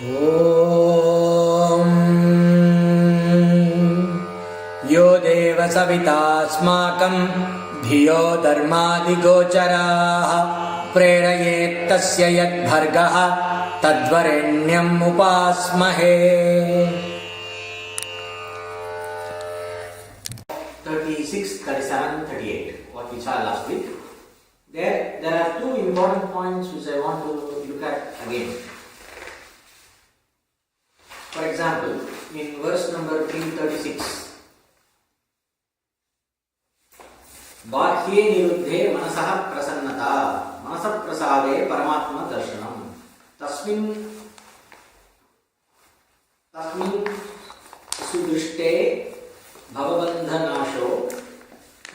ॐ यो देव सवितास्माकं धियो धर्मादिगोचराः प्रेरयेत्तस्य यद्भर्गः तद्वरेण्यम् उपास्महे. 36, 37, 38, what we saw last week. There are two important points which I want to look at again. For example, in verse number 336, बाह्ये निरुद्धे मनसः प्रसन्नता मनसः प्रसादे परमात्मा दर्शनम् तस्मिन् सुदृष्टे भवबन्धनाशो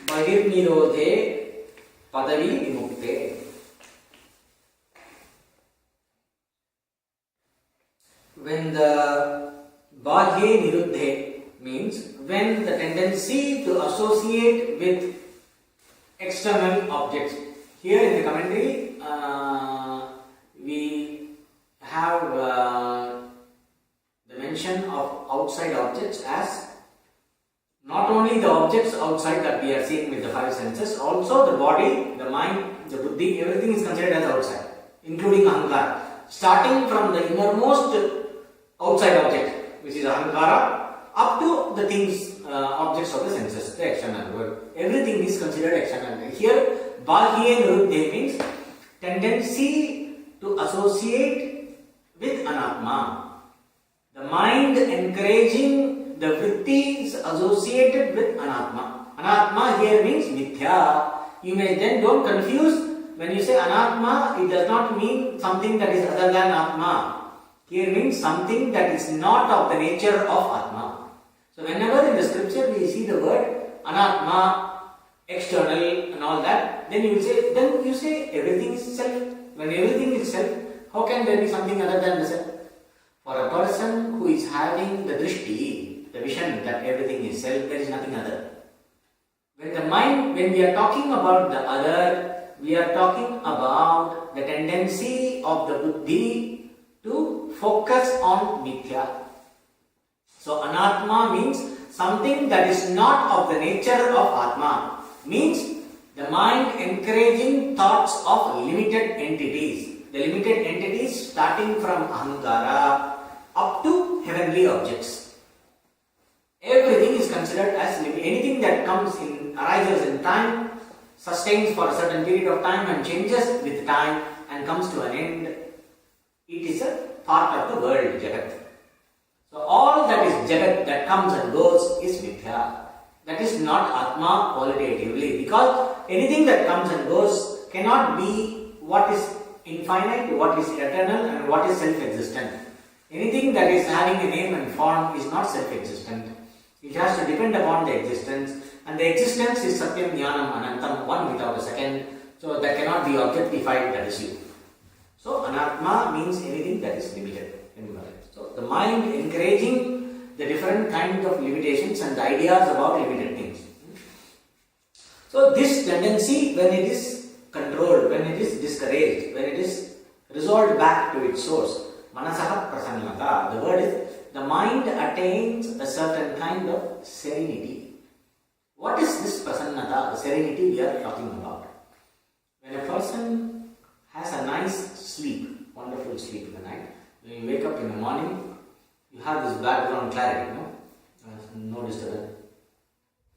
बहिर्निरोधे पदवी विमुक्ते. When the bahye niruddhe means when the tendency to associate with external objects. Here in the commentary we have the mention of outside objects as not only the objects outside that we are seeing with the five senses, also the body, the mind, the buddhi, everything is considered as outside, including ahankara. Starting from the innermost outside object, which is ahankara, up to the things, objects of the senses, the external world. Everything is considered external. Here, bahye niruddhe means tendency to associate with anatma. The mind encouraging the vrittis associated with anatma. Anatma here means mithya. You may then don't confuse when you say anatma, it does not mean something that is other than atma. Here means something that is not of the nature of atma. So whenever in the scripture we see the word anatma, external and all that, then you say everything is self. When everything is self, how can there be something other than the self? For a person who is having the drishti, the vision that everything is self, there is nothing other. When we are talking about the other, we are talking about the tendency of the buddhi to focus on mithya. So anatma means something that is not of the nature of atma. Means the mind encouraging thoughts of limited entities. The limited entities starting from ahankara up to heavenly objects. Everything is considered as limited. Anything that arises in time, sustains for a certain period of time and changes with time and comes to an end. It is a part of the world, Jagat. So all that is Jagat that comes and goes is mithya. That is not Atma qualitatively, because anything that comes and goes cannot be what is infinite, what is eternal and what is self-existent. Anything that is having a name and form is not self-existent. It has to depend upon the existence, and the existence is Satyam Jnanam Anantam, one without a second, so that cannot be objectified, that is you. So anatma means anything that is limited. So the mind encouraging the different kinds of limitations and ideas about limited things. So this tendency, when it is controlled, when it is discouraged, when it is resolved back to its source, manasaha prasannata, the word is the mind attains a certain kind of serenity. What is this prasannata, the serenity we are talking about? When a person has a nice sleep, wonderful sleep in the night, when you wake up in the morning, you have this background clarity, no disturbance.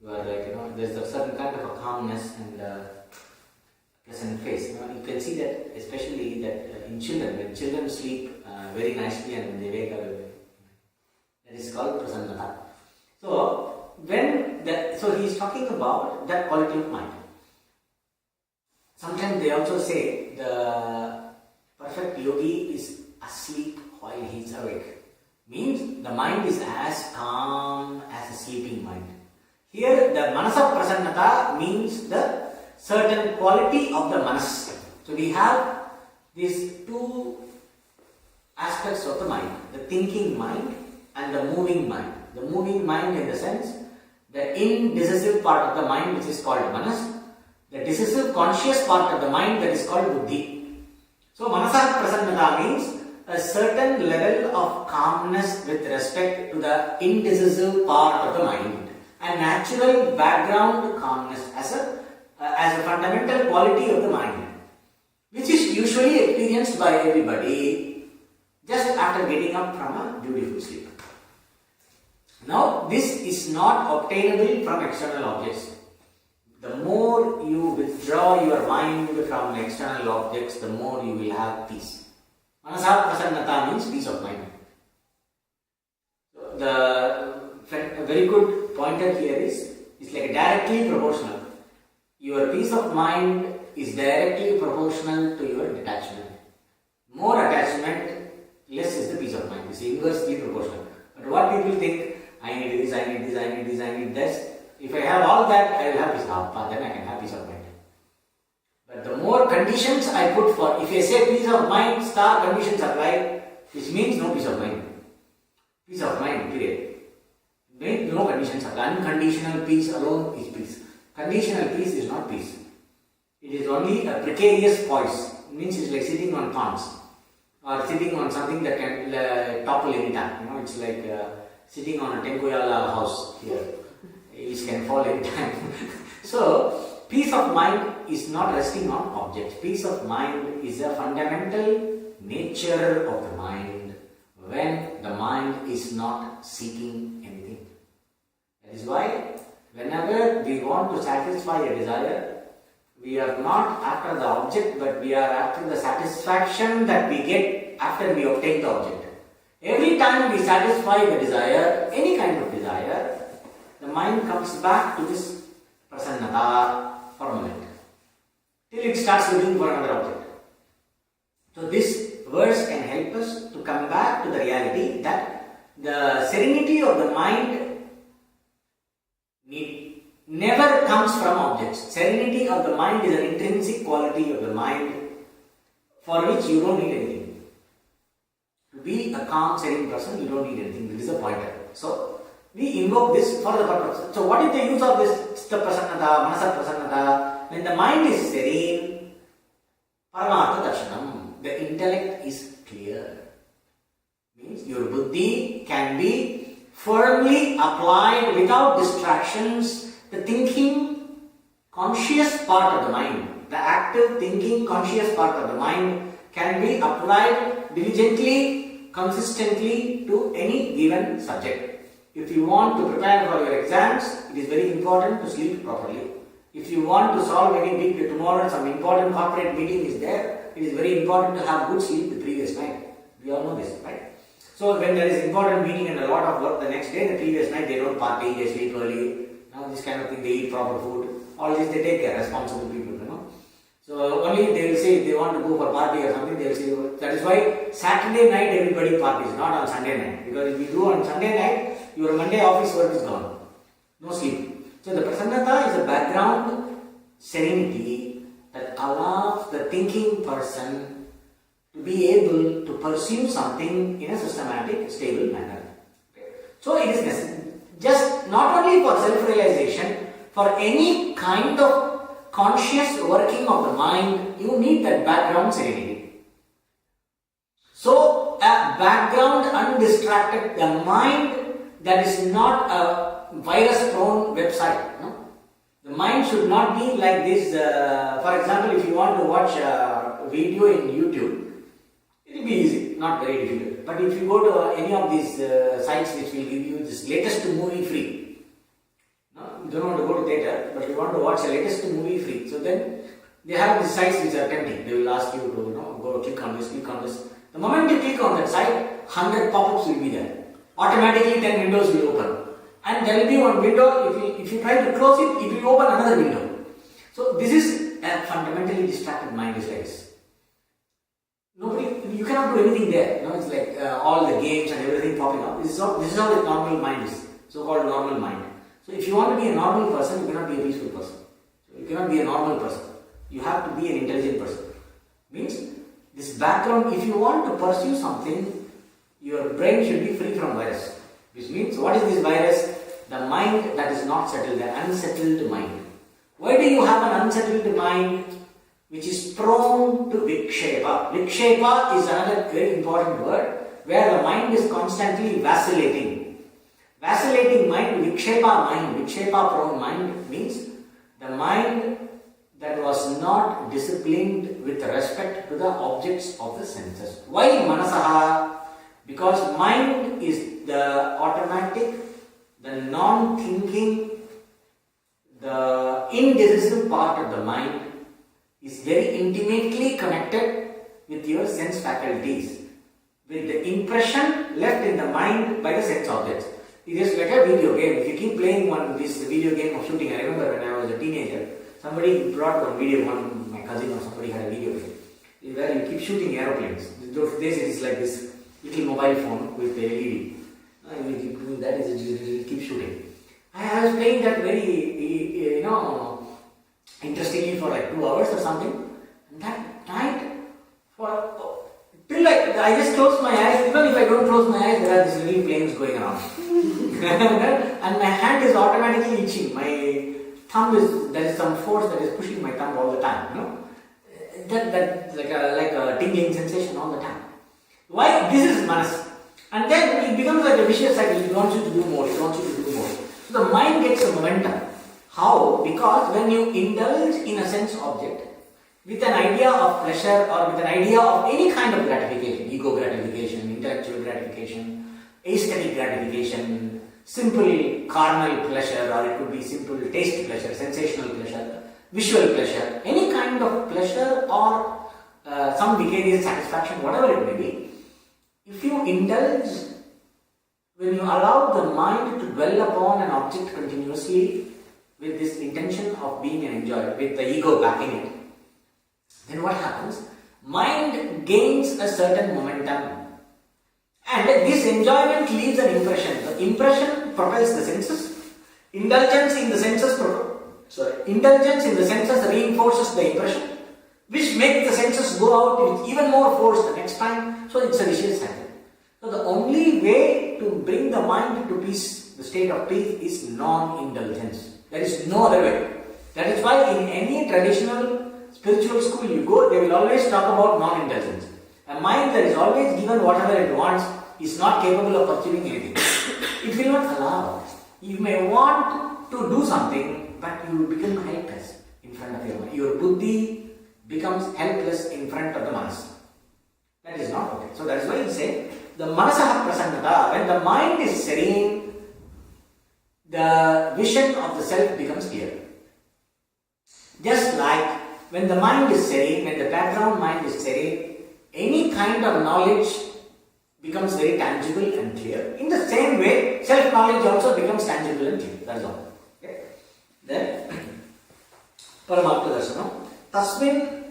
You are like, there's a certain kind of a calmness and pleasant face. You can see that, especially that in children, when children sleep very nicely and when they wake up, that is called prasannata. So he is talking about that quality of mind. Sometimes they also say the perfect yogi is asleep while he is awake. Means the mind is as calm as a sleeping mind. Here the manasa prasannata means the certain quality of the manas. So we have these two aspects of the mind, the thinking mind and the moving mind. The moving mind in the sense, the indecisive part of the mind which is called manas, the decisive conscious part of the mind that is called buddhi. So manasa prasannata means a certain level of calmness with respect to the indecisive part of the mind, a natural background calmness as a fundamental quality of the mind, which is usually experienced by everybody just after getting up from a beautiful sleep. Now, this is not obtainable from external objects. The more you withdraw your mind from external objects, the more you will have peace. Manasa prasannata means peace of mind. A very good pointer here is like directly proportional. Your peace of mind is directly proportional to your detachment. More attachment, less is the peace of mind. It's inversely proportional. But what people think, I need this, I need this, I need this, I need this. If I have all that, I will have peace of mind. Then I can have peace of mind. But the more conditions I put for, if I say peace of mind, star conditions apply, which means no peace of mind. Peace of mind, period. No conditions apply. Unconditional peace alone is peace. Conditional peace is not peace. It is only a precarious poise. It means it's like sitting on pawns or sitting on something that can topple anytime. It's like sitting on a Tenkoyala house here. It can fall anytime. So, peace of mind is not resting on objects. Peace of mind is a fundamental nature of the mind when the mind is not seeking anything. That is why whenever we want to satisfy a desire, we are not after the object, but we are after the satisfaction that we get after we obtain the object. Every time we satisfy the desire, any kind of desire, the mind comes back to this prasannata for a moment, till it starts looking for another object. So this verse can help us to come back to the reality that the serenity of the mind never comes from objects. Serenity of the mind is an intrinsic quality of the mind for which you don't need anything. To be a calm, serene person, you don't need anything. This is a pointer. So, we invoke this for the purpose. So, what is the use of this chitta prasannata, manasa prasannata? When the mind is serene, paramartha darshanam, the intellect is clear. Means your buddhi can be firmly applied without distractions. The thinking, conscious part of the mind, the active thinking, conscious part of the mind can be applied diligently, consistently to any given subject. If you want to prepare for your exams, it is very important to sleep properly. If you want to solve any big tomorrow, some important corporate meeting is there, it is very important to have good sleep the previous night. We all know this, right? So when there is important meeting and a lot of work the next day, the previous night they don't party, they sleep early. Now this kind of thing, they eat proper food. All this they take care, responsible people, So only they will say if they want to go for party or something, they will say, that is why Saturday night everybody parties, not on Sunday night. Because if you do on Sunday night, your Monday office work is gone. No sleep. So the prasannata is a background serenity that allows the thinking person to be able to pursue something in a systematic, stable manner. So it is necessary. Just not only for self-realization, for any kind of conscious working of the mind, you need that background serenity. So, a background undistracted, the mind that is not a virus-prone website. The mind should not be like this. For example, if you want to watch a video in YouTube, it will be easy, not very difficult. But if you go to any of these sites which will give you this latest movie free, you don't want to go to theatre, but you want to watch the latest movie free. So then they have these sites which are tempting. They will ask you to go click on this, click on this. The moment you click on that site, 100 pop-ups will be there. Automatically 10 windows will open. And there will be one window, if you try to close it, it will open another window. So this is a fundamentally distracted mind is like this. You cannot do anything there. It's like all the games and everything popping up. This is how the normal mind is, so-called normal mind. So if you want to be a normal person, you cannot be a peaceful person. So you cannot be a normal person. You have to be an intelligent person. Means this background, if you want to pursue something, your brain should be free from virus. Which means, what is this virus? The mind that is not settled, the unsettled mind. Why do you have an unsettled mind? which is prone to vikshepa. Vikshepa is another very important word where the mind is constantly vacillating. Vacillating mind, vikshepa prone mind means the mind that was not disciplined with respect to the objects of the senses. Why manasaha? Because mind is the automatic, the non-thinking, the indecisive part of the mind is very intimately connected with your sense faculties, with the impression left in the mind by the sense objects. It is like a video game. If you keep playing this video game of shooting, I remember when I was a teenager, somebody brought one video, my cousin or somebody had a video game, where you keep shooting aeroplanes. Those days it is like this little mobile phone with the LED. And you keep doing that, you keep shooting. I was playing that very, interestingly for like 2 hours or something. And that night, till like, I just closed my eyes. Even if I don't close my eyes, there are these little planes going around. And my hand is automatically itching. My thumb there is some force that is pushing my thumb all the time, That's like a tingling sensation all the time. Why? This is manas. And then it becomes like a vicious cycle. It wants you to do more, So the mind gets a momentum. How? Because when you indulge in a sense object with an idea of pleasure or with an idea of any kind of gratification, ego gratification, intellectual gratification, aesthetic gratification, simple carnal pleasure, or it could be simple taste pleasure, sensational pleasure, visual pleasure, any kind of pleasure or some vicarious satisfaction, whatever it may be. If you indulge, when you allow the mind to dwell upon an object continuously with this intention of being an enjoyer, with the ego backing it, then what happens? Mind gains a certain momentum. And this enjoyment leaves an impression. The impression propels the senses. Indulgence in the senses reinforces the impression, which makes the senses go out with even more force the next time. So it's a vicious cycle. So the only way to bring the mind to peace, the state of peace, is non-indulgence. There is no other way. That is why in any traditional spiritual school you go, they will always talk about non-indulgence. A mind that is always given whatever it wants is not capable of pursuing anything. It will not allow. You may want to do something, but you become helpless in front of your mind. Your buddhi becomes helpless in front of the manas. That is not okay. So that is why he said, the manasaha prasannata, when the mind is serene, the vision of the self becomes clear. Just like when the mind is serene, when the background mind is serene, any kind of knowledge becomes very tangible and clear. In the same way, self-knowledge also becomes tangible and clear. That is all. Okay? Then, Paramartha Darshanam. Tasmin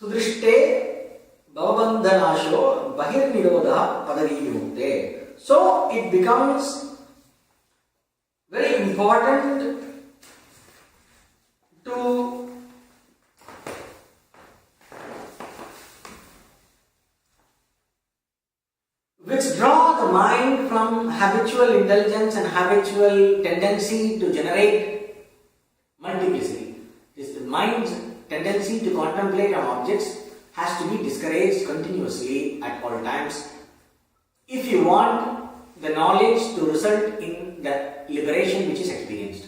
Sudrishte Bhavabandhanasho Bahir Nirodha Padari Vimukte. So it becomes very important to withdraw the mind from habitual indulgence and habitual tendency to generate multiplicity. This mind's tendency to contemplate on objects has to be discouraged continuously at all times if you want the knowledge to result in the liberation which is experienced.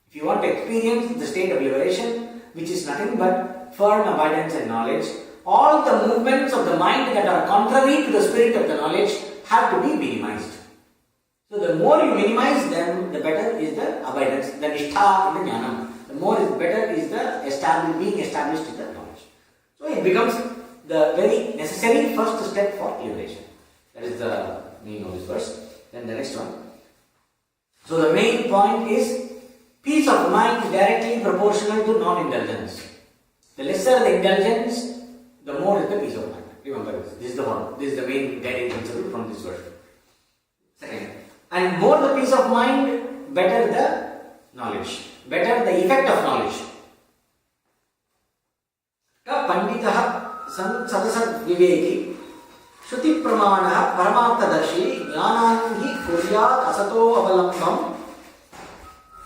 If you want to experience the state of liberation, which is nothing but firm abidance and knowledge, all the movements of the mind that are contrary to the spirit of the knowledge have to be minimized. So the more you minimize them, the better is the abidance, the nishtha in the jnanam. The more is better is the being established in the knowledge. So it becomes the very necessary first step for liberation. That is the meaning of this verse. Then the next one. So the main point is peace of mind directly proportional to non-indulgence. The lesser the indulgence, the more is the peace of mind. Remember this. This is the one. This is the main guiding principle from this verse. Second. And more the peace of mind, better the knowledge. Better the effect of knowledge. Panditah sadasad viveki Shruti pramana paramarthadarshi jnananhi kuryat asato avalambam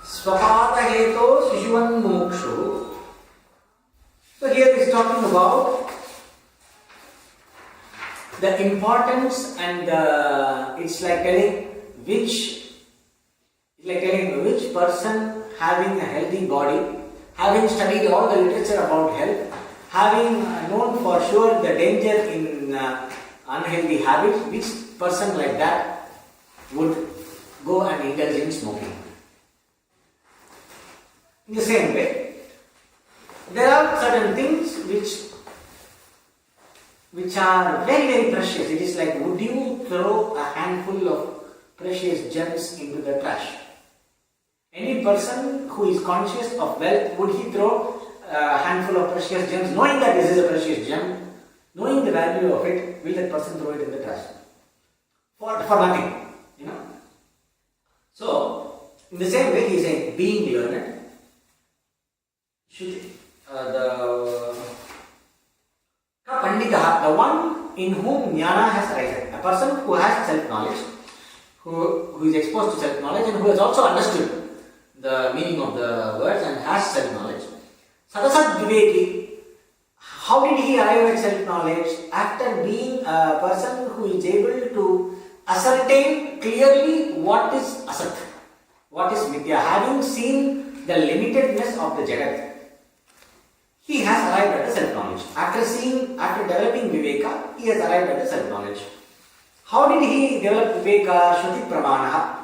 swapata heto sishuvan mumukshu. So here this talking about the importance and it's like telling which person having a healthy body, having studied all the literature about health, having known for sure the danger in unhealthy habits, which person like that would go and indulge in smoking. In the same way, there are certain things which are very, very precious. It is like, would you throw a handful of precious gems into the trash? Any person who is conscious of wealth, would he throw a handful of precious gems, knowing that this is a precious gem, knowing the value of it, will that person throw it in the trash? For nothing, you know. So, in the same way, he is saying, being learned, the one in whom jnana has arisen, a person who has self-knowledge, who is exposed to self-knowledge and who has also understood the meaning of the words and has self-knowledge. Sadasat Viveki, how did he arrive at self-knowledge? After being a person who is able to ascertain clearly what is asat, what is vidya, having seen the limitedness of the jagat, he has arrived at the self-knowledge. After developing viveka, he has arrived at the self-knowledge. How did he develop viveka? Shruti pramana.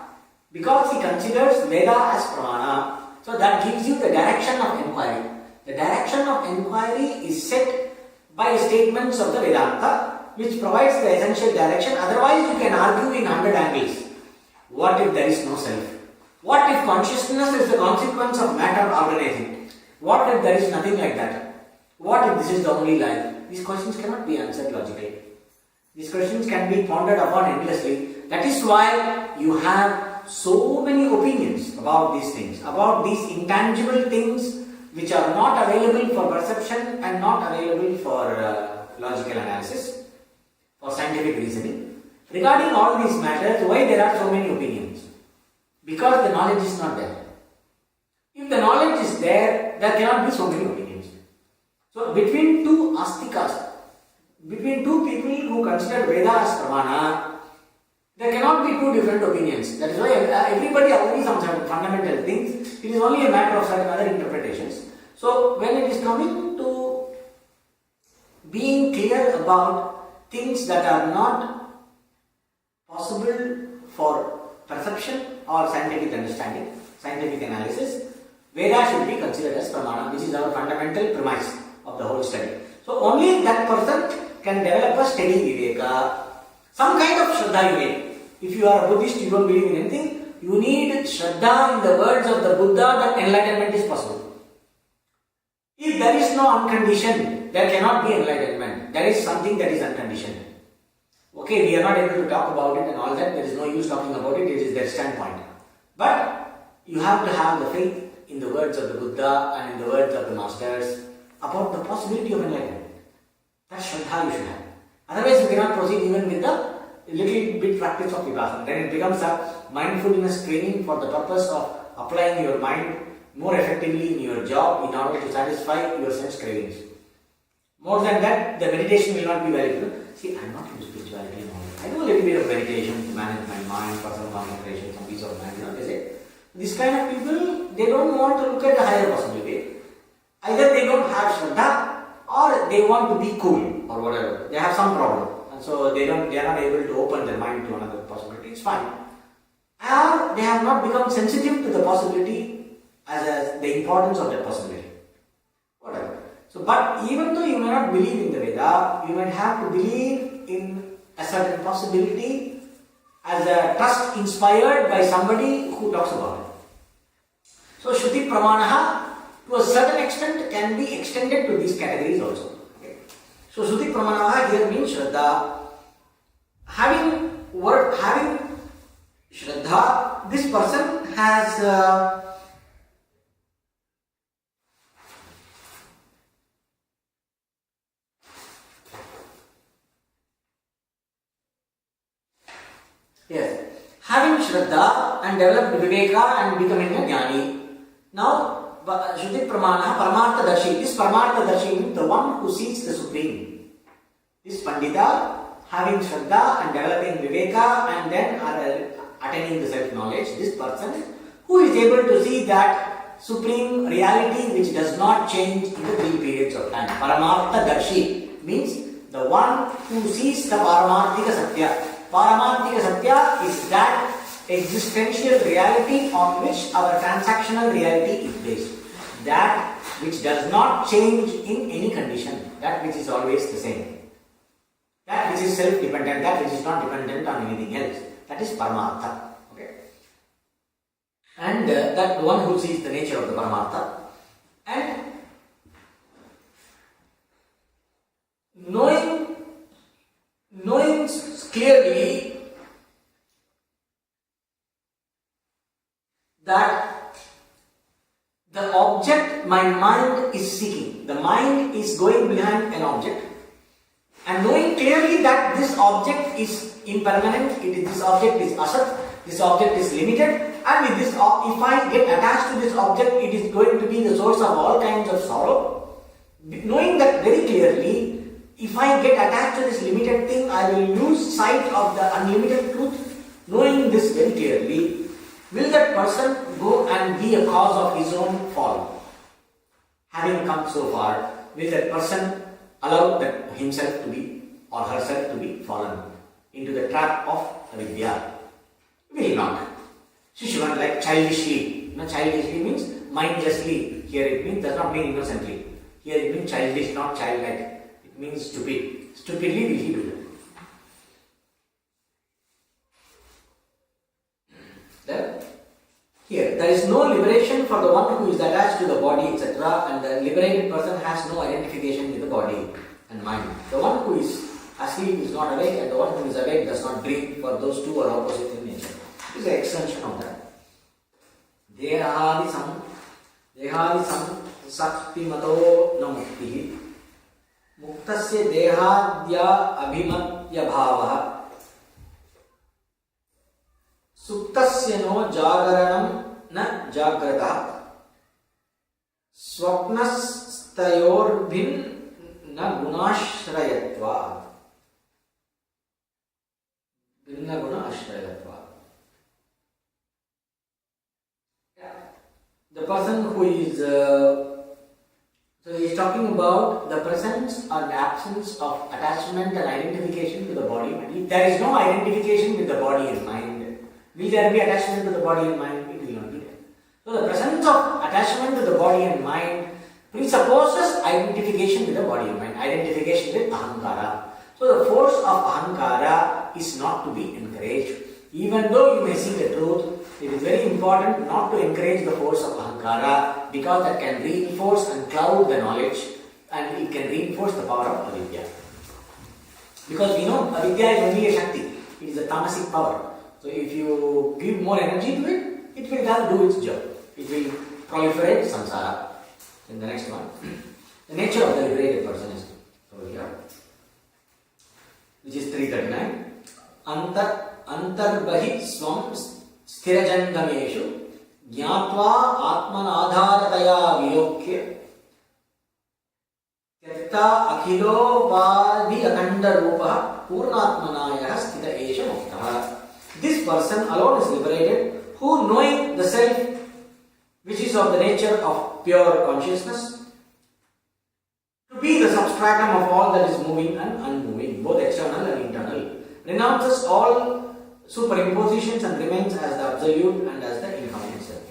Because he considers Veda as pramana. So that gives you the direction of inquiry. The direction of inquiry is set by statements of the Vedanta, which provides the essential direction. Otherwise, you can argue in 100 angles. What if there is no self? What if consciousness is the consequence of matter organizing? What if there is nothing like that? What if this is the only life? These questions cannot be answered logically. These questions can be pondered upon endlessly. That is why you have so many opinions about these things, about these intangible things which are not available for perception and not available for logical analysis, for scientific reasoning. Regarding all these matters, why there are so many opinions? Because the knowledge is not there. If the knowledge is there, there cannot be so many opinions. So between two astikas, between two people who consider Veda as pramana, there cannot be two different opinions. That is why everybody agrees on certain fundamental things. It is only a matter of certain other interpretations. So when it is coming to being clear about things that are not possible for perception or scientific understanding, scientific analysis, Veda should be considered as pramana, which is our fundamental premise of the whole study. So only that person can develop a steady viveka. Some kind of shraddha you need. If you are a Buddhist, you don't believe in anything, you need shraddha in the words of the Buddha that enlightenment is possible. If there is no unconditioned, there cannot be enlightenment. There is something that is unconditioned. Okay, we are not able to talk about it and all that, there is no use talking about it, it is their standpoint. But you have to have the faith in the words of the Buddha and in the words of the masters about the possibility of enlightenment. That shraddha you should have. Otherwise, you cannot proceed even with the little bit practice of vipassana. Then it becomes a mindfulness training for the purpose of applying your mind more effectively in your job in order to satisfy your sense cravings. More than that, the meditation will not be valuable. See, I am not into spirituality and all that. I do a little bit of meditation to manage my mind, personal concentration, some peace of mind. You know, they say, this kind of people, they don't want to look at the higher possibility. Either they don't have shraddha or they want to be cool or whatever. They have some problem. And so they are not able to open their mind to another possibility. It's fine. Or they have not become sensitive to the possibility as the importance of that possibility. Whatever. So, but even though you may not believe in the Veda, you might have to believe in a certain possibility as a trust inspired by somebody who talks about it. So, Shruti Pramanaha to a certain extent can be extended to these categories also. Okay. So, Shruti Pramanaha here means Shraddha. Having Shraddha, this person has having Shraddha and developed Viveka and becoming a Jnani. Now, Shruti Pramana, Paramarthadarshi. This Paramarthadarshi means the one who sees the Supreme. This Pandita, having Shraddha and developing Viveka and then attaining the self-knowledge, this person who is able to see that Supreme reality which does not change in the 3 periods of time. Paramarthadarshi means the one who sees the Paramarthika Satya. Paramarthika Satya is that existential reality on which our transactional reality is based. That which does not change in any condition. That which is always the same. That which is self-dependent. That which is not dependent on anything else. That is Paramartha. Okay. And that one who sees the nature of the Paramartha. And knowing clearly that the object my mind is seeking, the mind is going behind an object, and knowing clearly that this object is impermanent, this object is asat, this object is limited, and with this, if I get attached to this object, it is going to be the source of all kinds of sorrow. Knowing that very clearly, if I get attached to this limited thing, I will lose sight of the unlimited truth. Knowing this very clearly, will that person go and be a cause of his own fall? Having come so far, will that person allow that himself to be or herself to be fallen into the trap of avidya? Will not. Shishvan, like childishly. Childishly means mindlessly. Here it means, does not mean innocently. Here it means childish, not childlike. It means stupid. Stupidly will he do that. Here, there is no liberation for the one who is attached to the body, etc. And the liberated person has no identification with the body and mind. The one who is asleep is not awake, and the one who is awake does not dream, for those two are opposite in nature. This is an extension of that. Dehadisam saktimato namukti muktasya dehadya abhimatya bhavaha Suptasya no jagaranam na jagrata swapnastayorbhin na gunashrayatva binna gunashrayatva. The person who is so he is talking about the presence or the absence of attachment and identification to the body. If there is no identification with the body and mind, will there be attachment to the body and mind? It will not be there. So the presence of attachment to the body and mind presupposes identification with the body and mind, identification with ahankara. So the force of ahankara is not to be encouraged. Even though you may see the truth, it is very important not to encourage the force of ahankara, because that can reinforce and cloud the knowledge, and it can reinforce the power of avidya. Because we know avidya is only a shakti, it is a tamasic power. So if you give more energy to it, it will do its job. It will proliferate samsara. In the next one, the nature of the liberated person is over here, which is 339. Antarbahi swam sthirajangameshu jnatva atmanadharataya vilokya tyakta akhilopadi akhanda rupa purnatmanaya sthita esha muktaha. This person alone is liberated, who, knowing the self, which is of the nature of pure consciousness, to be the substratum of all that is moving and unmoving, both external and internal, renounces all superimpositions and remains as the absolute and as the infinite self.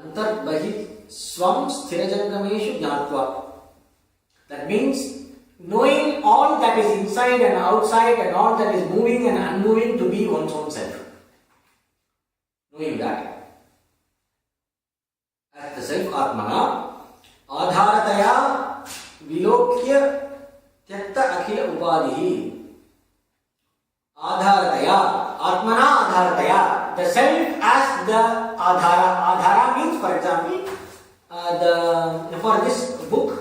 Antarbahi swam sthirajangameshu jnatva. That means knowing all that is inside and outside and all that is moving and unmoving to be one's own self. Knowing that as the self atmana adharataya vilokya tyakta akhila upadihi. Adharataya, atmana adharataya, the self as the adhara. Adhara means, for example, for this book,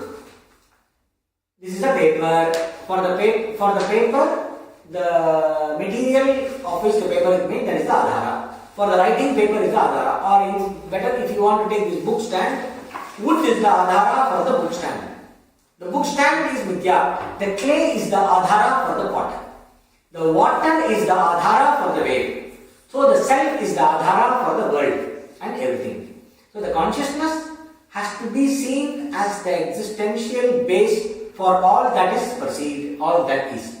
this is a paper. For the paper, the material of which the paper is made, that is the adhara. For the writing paper is the adhara, or it is better if you want to take this book stand, wood is the adhara for the book stand. The book stand is mithya, the clay is the adhara for the pot. The water is the adhara for the wave. So the self is the adhara for the world and everything. So the consciousness has to be seen as the existential base for all that is perceived, all that is,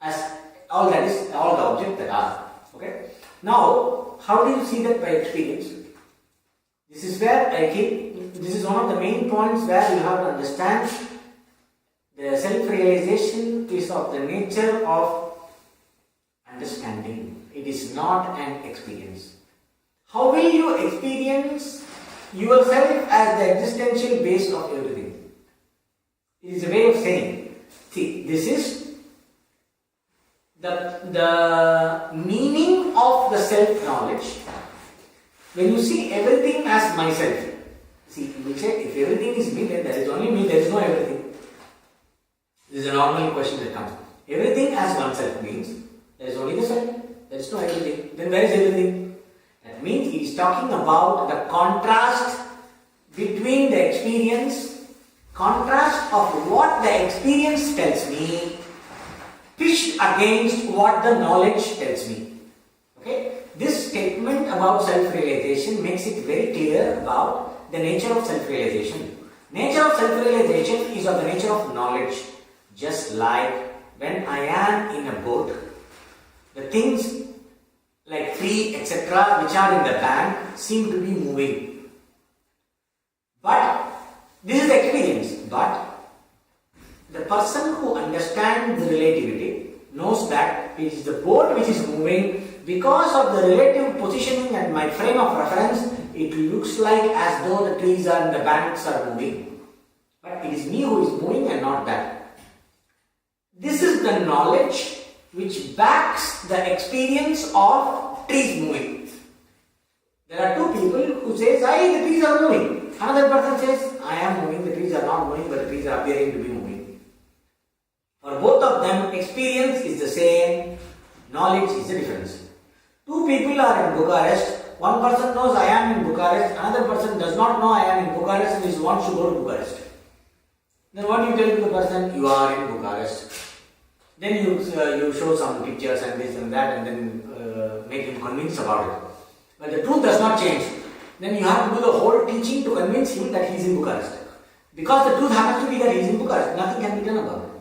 as all that is, all the objects that are. Okay. Now, how do you see that by experience? This is where this is one of the main points where you have to understand the self-realization is of the nature of understanding. It is not an experience. How will you experience yourself as the existential base of everything? It is a way of saying, see, this is the meaning of the self-knowledge. When you see everything as myself, see, you will say, if everything is me, then there is only me, there is no everything. This is a normal question that comes. Everything as oneself means there is only the self, there is no everything. Then where is everything? That means he is talking about the contrast between the experience, contrast of what the experience tells me, pitched against what the knowledge tells me. Okay? This statement about self-realization makes it very clear about the nature of self-realization. Nature of self-realization is of the nature of knowledge. Just like when I am in a boat, the things like tree, etc., which are in the bank seem to be moving. But this is experience. But the person who understands the relativity knows that it is the boat which is moving. Because of the relative positioning and my frame of reference, it looks like as though the trees and the banks are moving. But it is me who is moving and not that. This is the knowledge which backs the experience of trees moving. There are two people who say, the trees are moving. Another person says, I am moving, the trees are not moving, but the trees are appearing to be moving. For both of them, experience is the same, knowledge is the difference. Two people are in Bucharest, one person knows I am in Bucharest, another person does not know I am in Bucharest and wants to go to Bucharest. Then what do you tell to the person? You are in Bucharest. Then you show some pictures and this and that and then make him convinced about it. But the truth does not change. Then you have to do the whole teaching to convince him that he is in Bucharest. Because the truth happens to be that he is in Bucharest. Nothing can be done about it.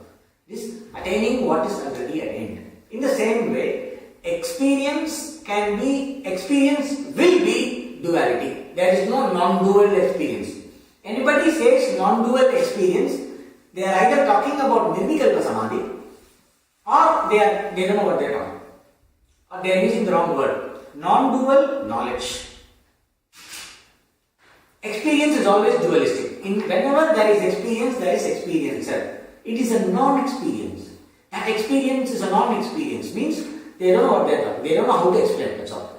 This attaining what is already attained. In the same way, experience will be duality. There is no non-dual experience. Anybody says non-dual experience, they are either talking about nirvikalpa samadhi or they don't know what they are talking. Or they are using the wrong word. Non-dual knowledge. Experience is always dualistic. Whenever there is experience, there is experiencer. It is a non-experience. That experience is a non-experience. Means they don't know what they are talking. They don't know how to explain it. That's all.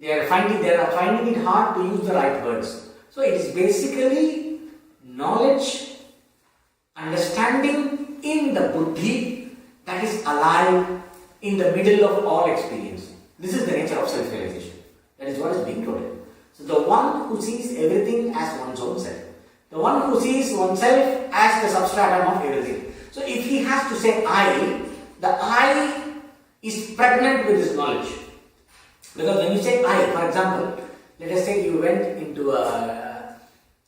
They are finding it hard to use the right words. So it is basically knowledge, understanding in the buddhi that is alive in the middle of all experience. This is the nature of self-realization. That is what is being told. So the one who sees everything as one's own self. The one who sees oneself as the substratum of everything. So if he has to say I, the I is pregnant with this knowledge. Because when you say I, for example, let us say you went into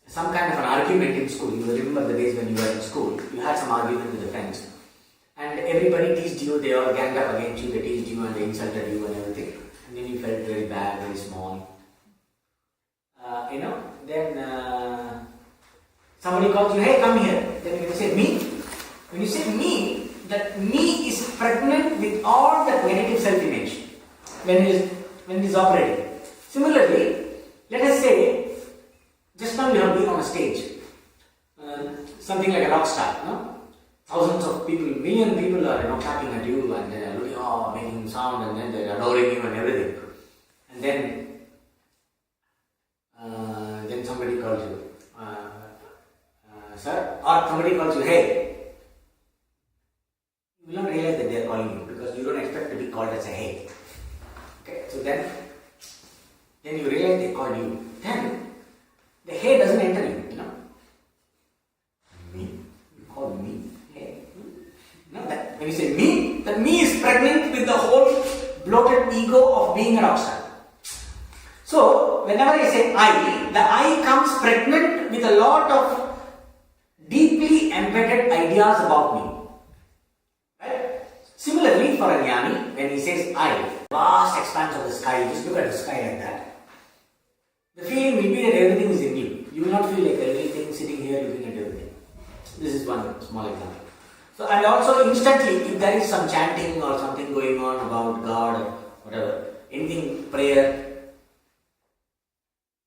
some kind of an argument in school. You remember the days when you were in school. You had some argument with the friends. And everybody teased you, they all ganged up against you, they teased you and they insulted you and everything. And then you felt very bad, very small. Then somebody calls you, hey, come here. Then you say, me? When you say me, that me is pregnant with all that negative self-image when it is operating. Similarly, let us say, just now you have been on a stage, something like a rock star, no? Thousands of people, million people are clapping at you and they are looking, making sound and then they are adoring you and everything. And then somebody calls you, sir, or somebody calls you, hey. You will not realize that they are calling Okay, so then you realize they called you. Then the hey doesn't enter you, Me? You call me? Hey? That when you say me, that me is pregnant with the whole bloated ego of being a rock star. So, whenever I say I, the I comes pregnant with a lot of deeply embedded ideas about me. Right? Similarly, for a jnani, when he says I, vast expanse of the sky, just look at the sky like that. The feeling will be that everything is in you. You will not feel like everything sitting here looking at everything. This is one small example. So, and also instantly, if there is some chanting or something going on about God or whatever, anything, prayer,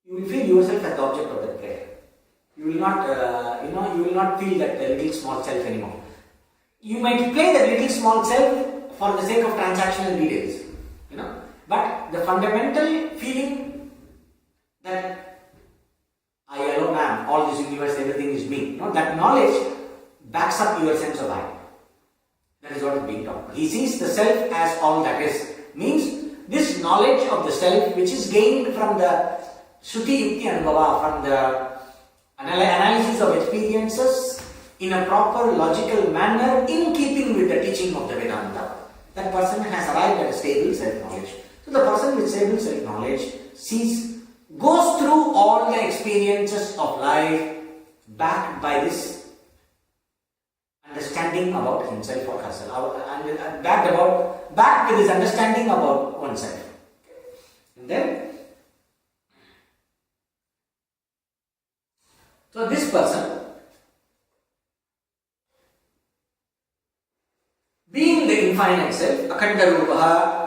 you will feel yourself as the object of that prayer. You will not, you will not feel that little small self anymore. You might play the little small self for the sake of transactional details, but the fundamental feeling that I alone am, all this universe, everything is me. That knowledge backs up your sense of I. That is what is being taught. He sees the self as all that is. Means this knowledge of the self, which is gained from the Shruti Yukti Anubhava, from the analysis of experiences in a proper logical manner, in keeping with the teaching of the Vedanta, that person has arrived at a stable self-knowledge. So the person with stable self-knowledge goes through all the experiences of life backed by this understanding about himself or herself, and backed with this understanding about oneself. And then, so this person, being the infinite self, Akhanda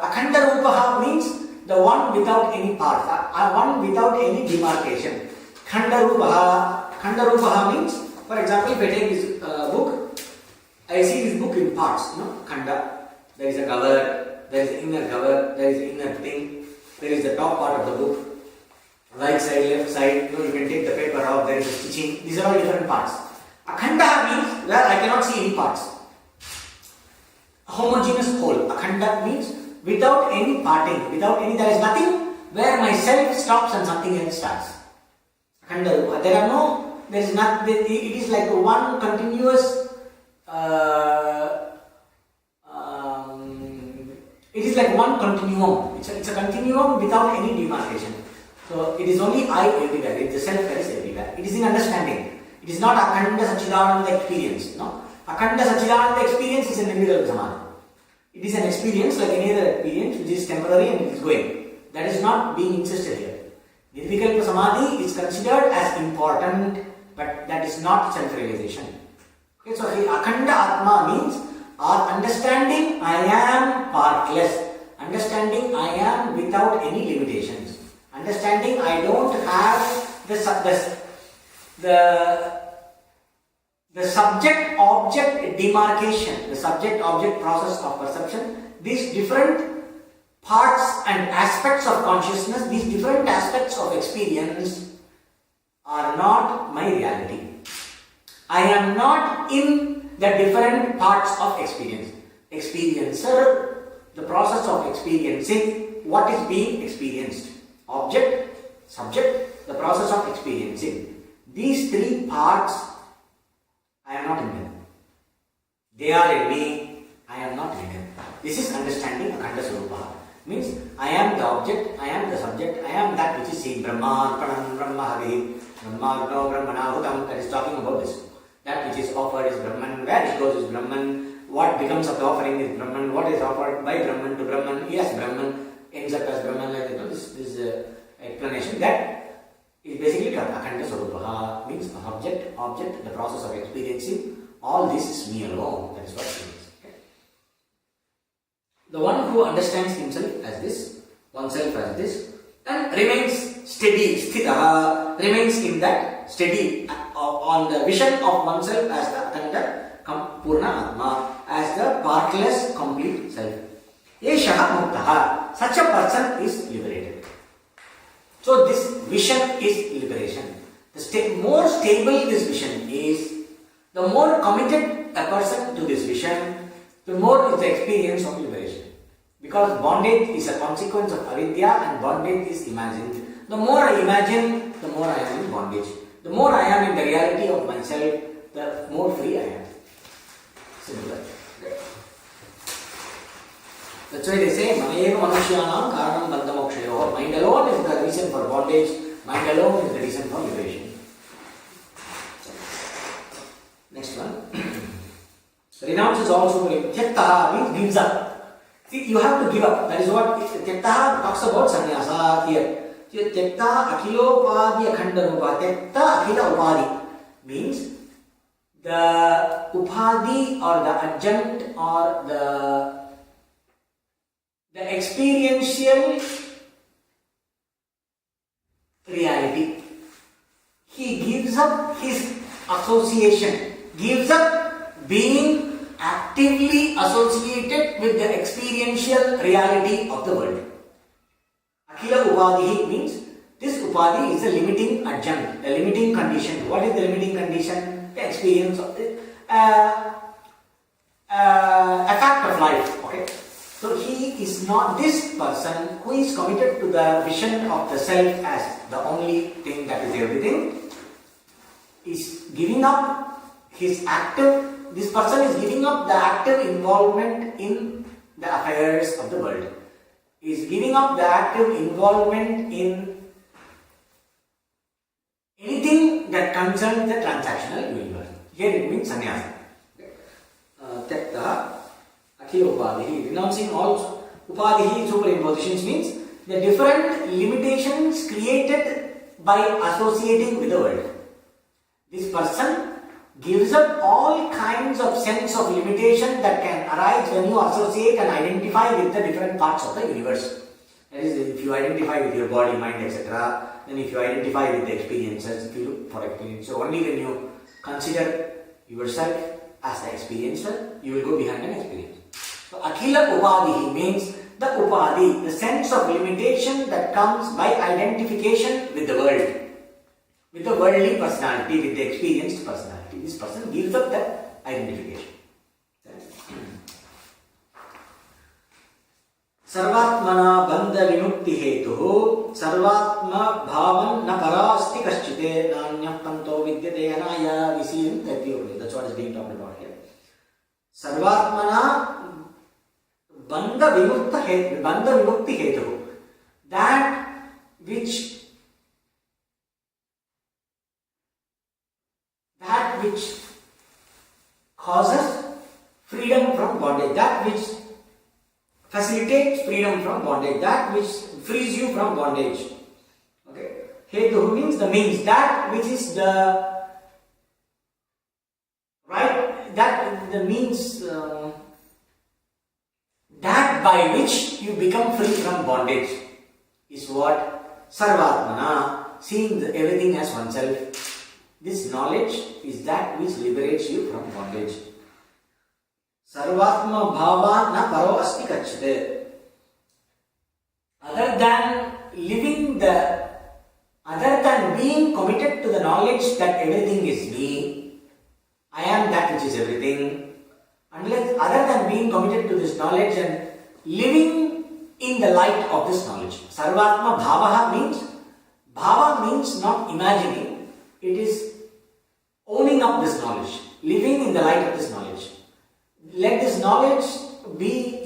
Rupaha means the one without any parts, one without any demarcation. Khanda Rupaha means, for example, if I take this book, I see this book in parts, Khanda. There is a cover, there is an inner cover, there is an inner thing, there is the top part of the book, right side, left side, you can take the paper out, there is a stitching, these are all different parts. Akhanda means where I cannot see any parts. A homogeneous whole. Akhanda means without any parting, there is nothing where my self stops and something else starts. Akhanda, there is not, it is like one continuous, it is like one continuum. It's a continuum without any demarcation. So it is only I everywhere, it is the self that is everywhere. It is in understanding. It is not Akhanda Sachidananda experience. Akhanda Sachidananda experience is an individual samadhi. It is an experience like any other experience which is temporary and it is going. That is not being insisted here. Nirvikalpa samadhi is considered as important, but that is not self-realization. Okay, so Akhanda Atma means our understanding I am partless. Understanding I am without any limitations. Understanding I don't have the subject-object demarcation, the subject-object process of perception. These different parts and aspects of consciousness, these different aspects of experience are not my reality. I am not in the different parts of experience. Experiencer, the process of experiencing what is being experienced. Object, subject, the process of experiencing. These three parts, I am not in them. They are in me, I am not in them. This is understanding Akhanda Swarupa. Means, I am the object, I am the subject, I am that which is seen. Brahma, Pranam, Brahma, Hari, Brahma, no, Brahmanahutam, that is talking about this. That which is offered is Brahman, where it goes is Brahman, what becomes of the offering is Brahman, what is offered by Brahman to Brahman, yes, Brahman ends up as Brahman, like this explanation. That is basically Akhanda Swarupa, means object, the process of experiencing, all this is me alone, that is what it means. Okay? The one who understands himself as this, oneself as this, and remains steady, sthitaha, remains in that steady, on the vision of oneself as the Akhanda Purna Atma, as the partless, complete self. Yeshaha Muktaha, such a person is liberated. So this vision is liberation. The more stable this vision is, the more committed a person to this vision, the more is the experience of liberation. Because bondage is a consequence of avidya and bondage is imagined. The more I imagine, the more I am in bondage. The more I am in the reality of myself, the more free I am. Simple. That's why they say, Manayeva Manushyanam Karanam Bandhamokshayoh. Mind alone is the reason for bondage, mind alone is the reason for liberation. Next one. Renounce is also Tyaktaha means gives up. See, you have to give up. That is what Tyaktaha talks about sannyasa here. Tyakta Akhilopadhi Akhandarupa. Tyakta Akhila Upadi means the Upadhi or the adjunct or the experiential reality. He gives up his association, gives up being actively associated with the experiential reality of the world. Akhila Upadhi means this Upadhi is a limiting adjunct, a limiting condition. What is the limiting condition? The experience of a fact of life. Okay. So he is not this person who is committed to the vision of the self as the only thing that is everything, is giving up his active, this person is giving up the active involvement in the affairs of the world, is giving up the active involvement in anything that concerns the transactional universe. Here it means sannyasa. Tyakta Akhila Upadhi, renouncing all Upadhi, superimpositions means the different limitations created by associating with the world. This person gives up all kinds of sense of limitation that can arise when you associate and identify with the different parts of the universe. That is, if you identify with your body, mind, etc., then if you identify with the experiences, if you look for experience, so only when you consider yourself as the experiencer, you will go behind an experience. So, Akhila Upadhi means the Upadhi, the sense of limitation that comes by identification with the world, with the worldly personality, with the experienced personality. This person gives up that identification. Sarvatmana bandha vinukti hetuhu sarvatma bhavan na parasti kaschite nanyam panto vidyate anaya visiyam tatyogni. That's what is being talked about here. Sarvatmana bandha vinukti hetuhu. That which causes freedom from bondage, that which facilitates freedom from bondage, that which frees you from bondage. Okay. Hetu means the means, that which is the right, that the means that by which you become free from bondage is what Sarvatmana, seeing everything as oneself. This knowledge is that which liberates you from bondage. Sarvatma bhava na paro asti kachate. Other than being committed to the knowledge that everything is me, I am that which is everything, other than being committed to this knowledge and living in the light of this knowledge. Sarvatma bhava means not imagining, it is owning up this knowledge, living in the light of this knowledge. Let this knowledge be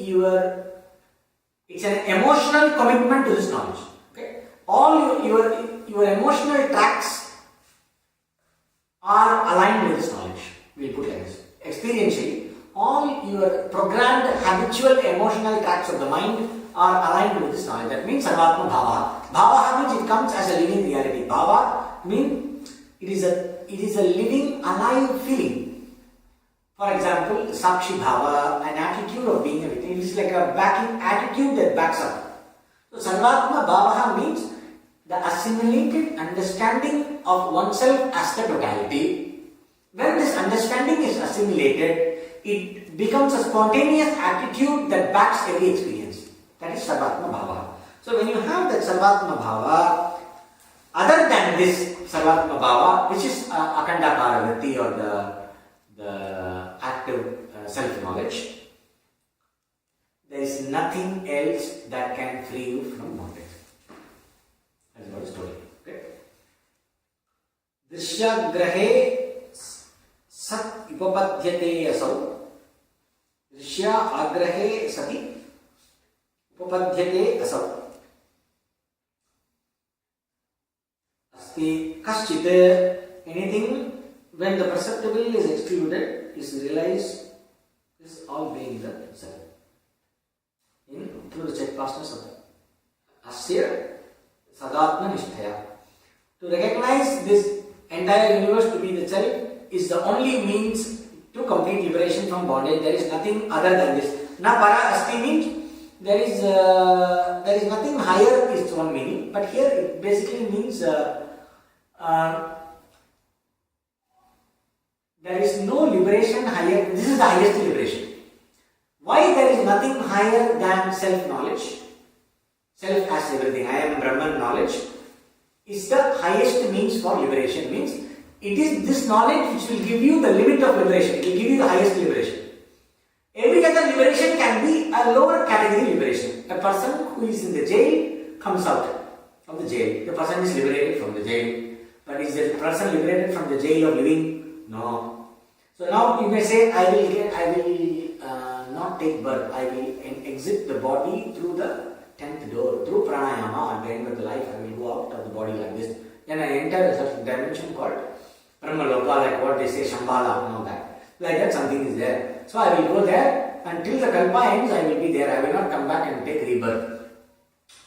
it's an emotional commitment to this knowledge. Okay? All your emotional tracks are aligned with this knowledge. We'll put like this. Experientially, all your programmed habitual emotional tracks of the mind are aligned with this knowledge. That means Sarvatma Bhava. Bhava means it comes as a living reality. Bhava means it is a living, alive feeling. For example, Sakshi Bhava, an attitude of being everything. It is like a backing attitude that backs up. So Sarvatma Bhava means the assimilated understanding of oneself as the totality. When this understanding is assimilated, it becomes a spontaneous attitude that backs every experience. That is Sarvatma Bhava. So when you have that Sarvatma Bhava, other than this Sarvatma Bhava, which is Akhanda Paravritti or the active self-knowledge, there is is nothing else that can free you from bondage. That's what is told. Okay. Drishyagrahe sat upapadhyate asau. Drishya agrahe sati upapadhyate asau. Asti kaschit, anything when the perceptible is excluded is realized is all being the self. Through the steadfastness of the Asya Sadatma Nishtaya. To recognize this entire universe to be the self is the only means to complete liberation from bondage. There is nothing other than this. Na para asti means there is nothing higher is one meaning, but here it basically means there is no liberation higher. This is the highest liberation. Why there is nothing higher than self-knowledge? Self as everything. I am Brahman knowledge is the highest means for liberation. Means it is this knowledge which will give you the limit of liberation. It will give you the highest liberation. Every other liberation can be a lower category liberation. A person who is in the jail comes out of the jail. The person is liberated from the jail. But is the person liberated from the jail of living? No. So now you may say, I will not take birth. I will exit the body through the 10th door, through pranayama. At the end of the life, I will go out of the body like this. Then I enter a certain dimension called Brahmaloka, like what they say, Shambhala and all that. Like that, something is there. So I will go there until the kalpa ends. I will be there. I will not come back and take rebirth.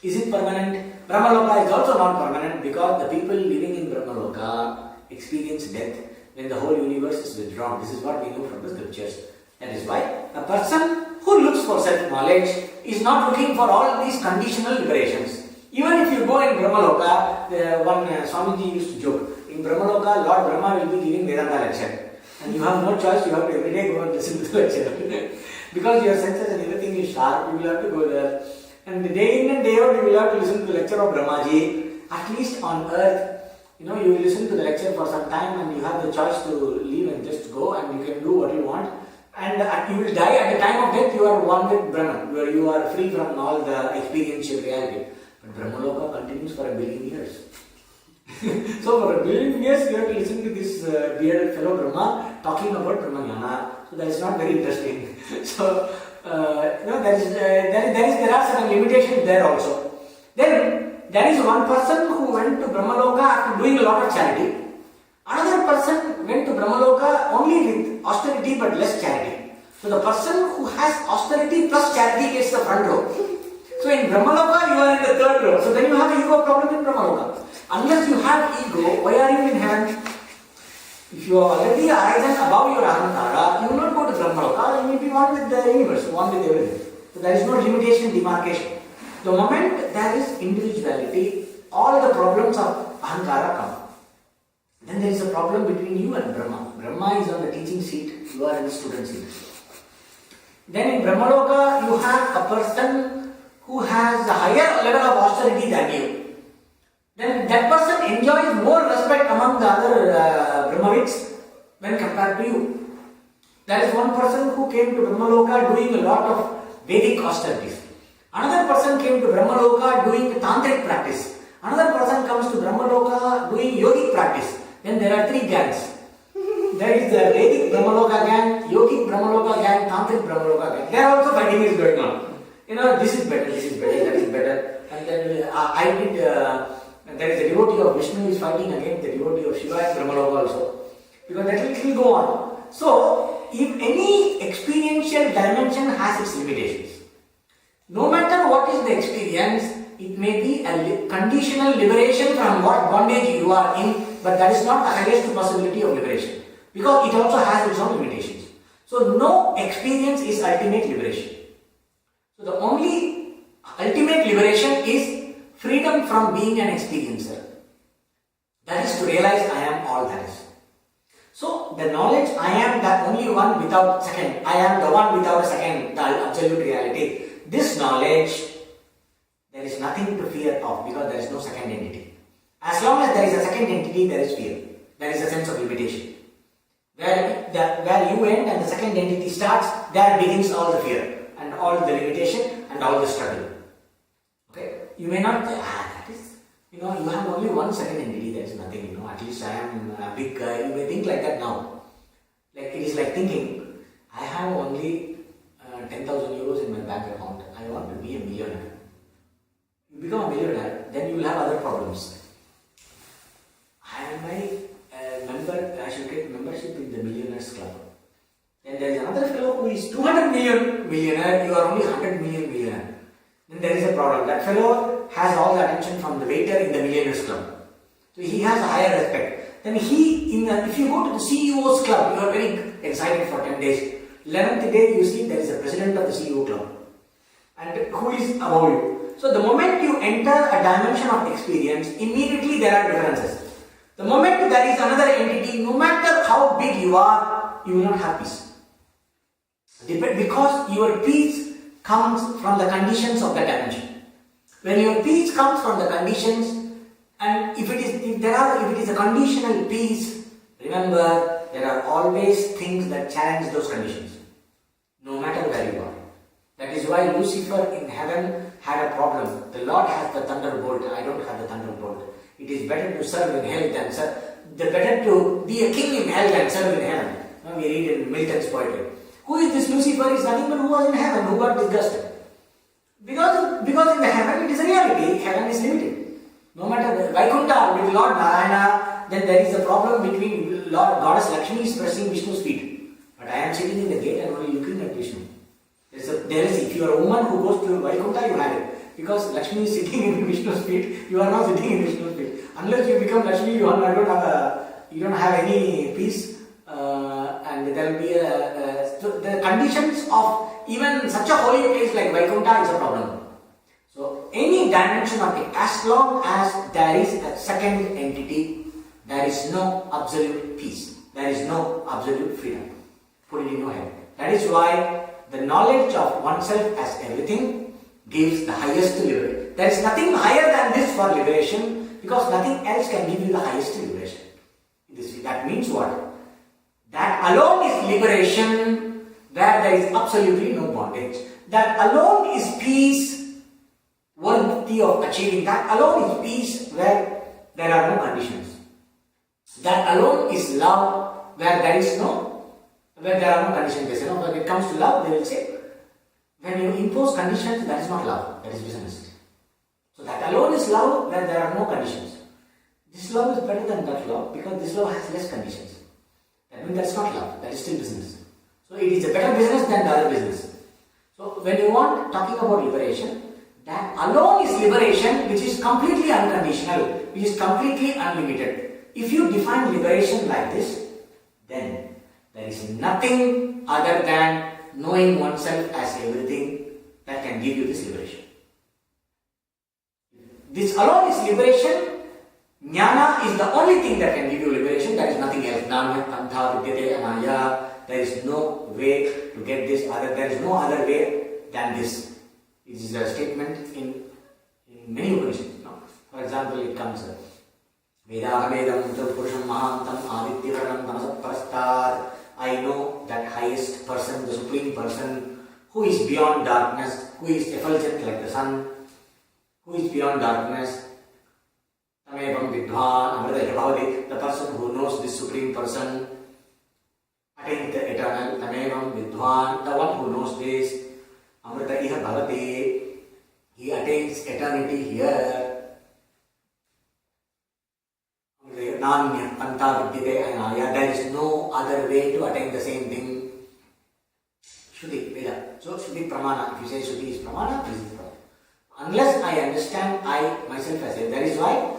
Is it permanent? Brahmaloka is also not permanent because the people living in Brahmaloka experience death when the whole universe is withdrawn. This is what we know from the scriptures. That is why a person who looks for self-knowledge is not looking for all these conditional liberations. Even if you go in Brahmaloka, one Swamiji used to joke, in Brahmaloka, Lord Brahma will be giving Vedanta lecture. And you have no choice, you have to every day go and listen to the lecture. Because your senses and everything is sharp, you will have to go there. And day in and day out, you will have to listen to the lecture of Brahmaji. At least on earth, you will listen to the lecture for some time and you have the choice to leave and just go and you can do what you want. And you will die at the time of death, you are one with Brahman, where you are free from all the experiential reality. But Brahmaloka continues for 1 billion years. So for 1 billion years, you have to listen to this bearded fellow Brahma talking about Brahmanyana. So that is not very interesting. So there are certain limitations there also. Then there is one person who went to Brahmaloka after doing a lot of charity. Another person went to Brahmaloka only with austerity but less charity. So the person who has austerity plus charity gets the front row. So in Brahmaloka you are in the third row. So then you have an ego problem in Brahmaloka. Unless you have ego, why are you in heaven? If you are already arisen above your ahankara, you will not go to Brahmaloka. You will be one with the universe, one with everything. So there is no limitation, demarcation. The moment there is individuality, all the problems of ahankara come. Then there is a problem between you and Brahma. Brahma is on the teaching seat, you are in the student seat. Then in Brahmaloka, you have a person who has a higher level of austerity than you. Then that person enjoys more respect among the other Brahmavids when compared to you. There is one person who came to Brahmaloka doing a lot of Vedic austerities. Another person came to Brahmaloka doing Tantric practice. Another person comes to Brahmaloka doing Yogic practice. Then there are 3 gangs. There is the Vedic Brahmaloka gang, Yogic Brahmaloka gang, Tantric Brahmaloka gang. There also fighting is going on. This is better, that is better. And then there is a devotee of Vishnu is fighting against the devotee of Shiva in Brahmaloka also. Because that will go on. So, if any experiential dimension has its limitations, no matter what is the experience, it may be a conditional liberation from what bondage you are in, but that is not the highest possibility of liberation. Because it also has its own limitations. So, no experience is ultimate liberation. So, the only ultimate liberation is freedom from being an experiencer. That is to realize I am all that is. So, the knowledge I am the only one without second, I am the one without a second, the absolute reality. This knowledge, there is nothing to fear of because there is no second entity. As long as there is a second entity, there is fear. There is a sense of limitation. Where you end and the second entity starts, there begins all the fear. And all the limitation and all the struggle. Okay, you may not say, that is, you have only one second entity, there is nothing, at least I am a big guy. You may think like that now. Like it is like thinking, I have only 10,000 euros in my bank account. I want to be a millionaire. You become a millionaire, then you will have other problems. I am a member, I should get membership in the Millionaires Club. Then there is another fellow who is 200 million millionaire, you are only 100 million millionaire. Then there is a problem. That fellow has all the attention from the waiter in the Millionaires Club. So he has a higher respect. Then if you go to the CEO's club, you are very excited for 10 days. 11th day you see there is a president of the CEO club. And who is above you. So the moment you enter a dimension of experience, immediately there are differences. The moment there is another entity, no matter how big you are, you will not have peace. Because your peace comes from the conditions of the dimension. When your peace comes from the conditions, and if it is a conditional peace, remember there are always things that challenge those conditions, no matter where you are. That is why Lucifer in heaven had a problem. The Lord has the thunderbolt, I don't have the thunderbolt. It is better to serve in hell than serve. Better to be a king in hell than serve in heaven. Now we read in Milton's poetry. Who is this Lucifer? Is nothing but who was in heaven, who got disgusted. Because in the heaven it is a reality, heaven is limited. No matter Vaikuntha with Lord Narayana, then there is a problem between Goddess Lakshmi is pressing Vishnu's feet. But I am sitting in the gate and only looking at Vishnu. If you are a woman who goes to Vaikuntha, you have it. Because Lakshmi is sitting in Vishnu's feet, you are not sitting in Vishnu's feet. Unless you become Lakshmi, you don't have any peace. And there will be the conditions of even such a holy place like Vaikuntha is a problem. So any dimension of it, as long as there is a second entity, there is no absolute peace. There is no absolute freedom. Put it in your head. That is why the knowledge of oneself as everything gives the highest liberation. There is nothing higher than this for liberation, because nothing else can give you the highest liberation. That means what? That alone is liberation, where there is absolutely no bondage. That alone is peace, worthy of achieving. That alone is peace, where there are no conditions. That alone is love, where there are no conditions. When it comes to love, they will say, when you impose conditions, that is not love, that is business. So that alone is love, where there are no conditions. This love is better than that love, because this love has less conditions. That means that's not love, that is still business. So it is a better business than the other business. So when you want talking about liberation, that alone is liberation, which is completely unconditional, which is completely unlimited. If you define liberation like this, then there is nothing other than knowing oneself as everything that can give you this liberation. This alone is liberation. Jnana is the only thing that can give you liberation. There is nothing else. Nanya, Pantha, Vidyate, Anaya. There is no way to get this other. There is no other way than this. It is a statement in many Upanishads. For example, it comes Vedahamedam Purusham Mahantam Adityavaram Tamasat Prastad. I know that highest person, the supreme person, who is beyond darkness, who is effulgent like the sun, who is beyond darkness. Tamevam Vidwan Amrita Bhavati, the person who knows this supreme person attains the eternal. Tamevam Vidwan, the one who knows this. Amrita Iha Bhavati, he attains eternity here. Nanya Panta Vidyate Anaya, there is no other way to attain the same thing. Shruti, Veda. So Shruti Pramana, if you say Shruti is Pramana, this is Pramana. Unless I understand I myself as that is why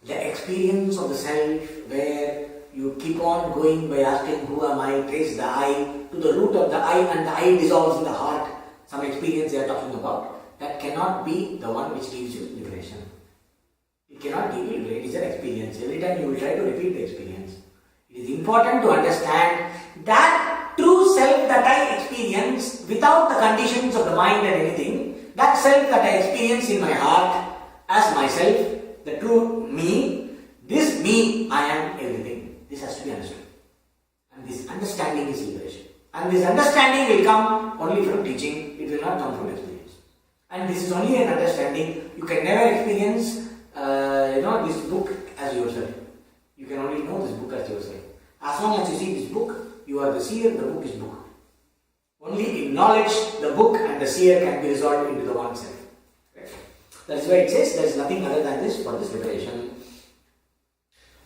the experience of the self, where you keep on going by asking who am I, trace the I to the root of the I, and the I dissolves in the heart, some experience they are talking about, that cannot be the one which gives you liberation. It cannot give you liberation, it is an experience. Every time you will try to repeat the experience. It is important to understand that true self that I experience without the conditions of the mind and anything, that self that I experience in my heart as myself, the true me, I am everything. This has to be understood. And this understanding is liberation. And this understanding will come only from teaching, it will not come from experience. And this is only an understanding. You can never experience this book as yourself. You can only know this book as yourself. As long as you see this book, you are the seer, the book is book. Only in knowledge, the book and the seer can be resolved into the one self. Right? That's why it says there is nothing other than this for this liberation.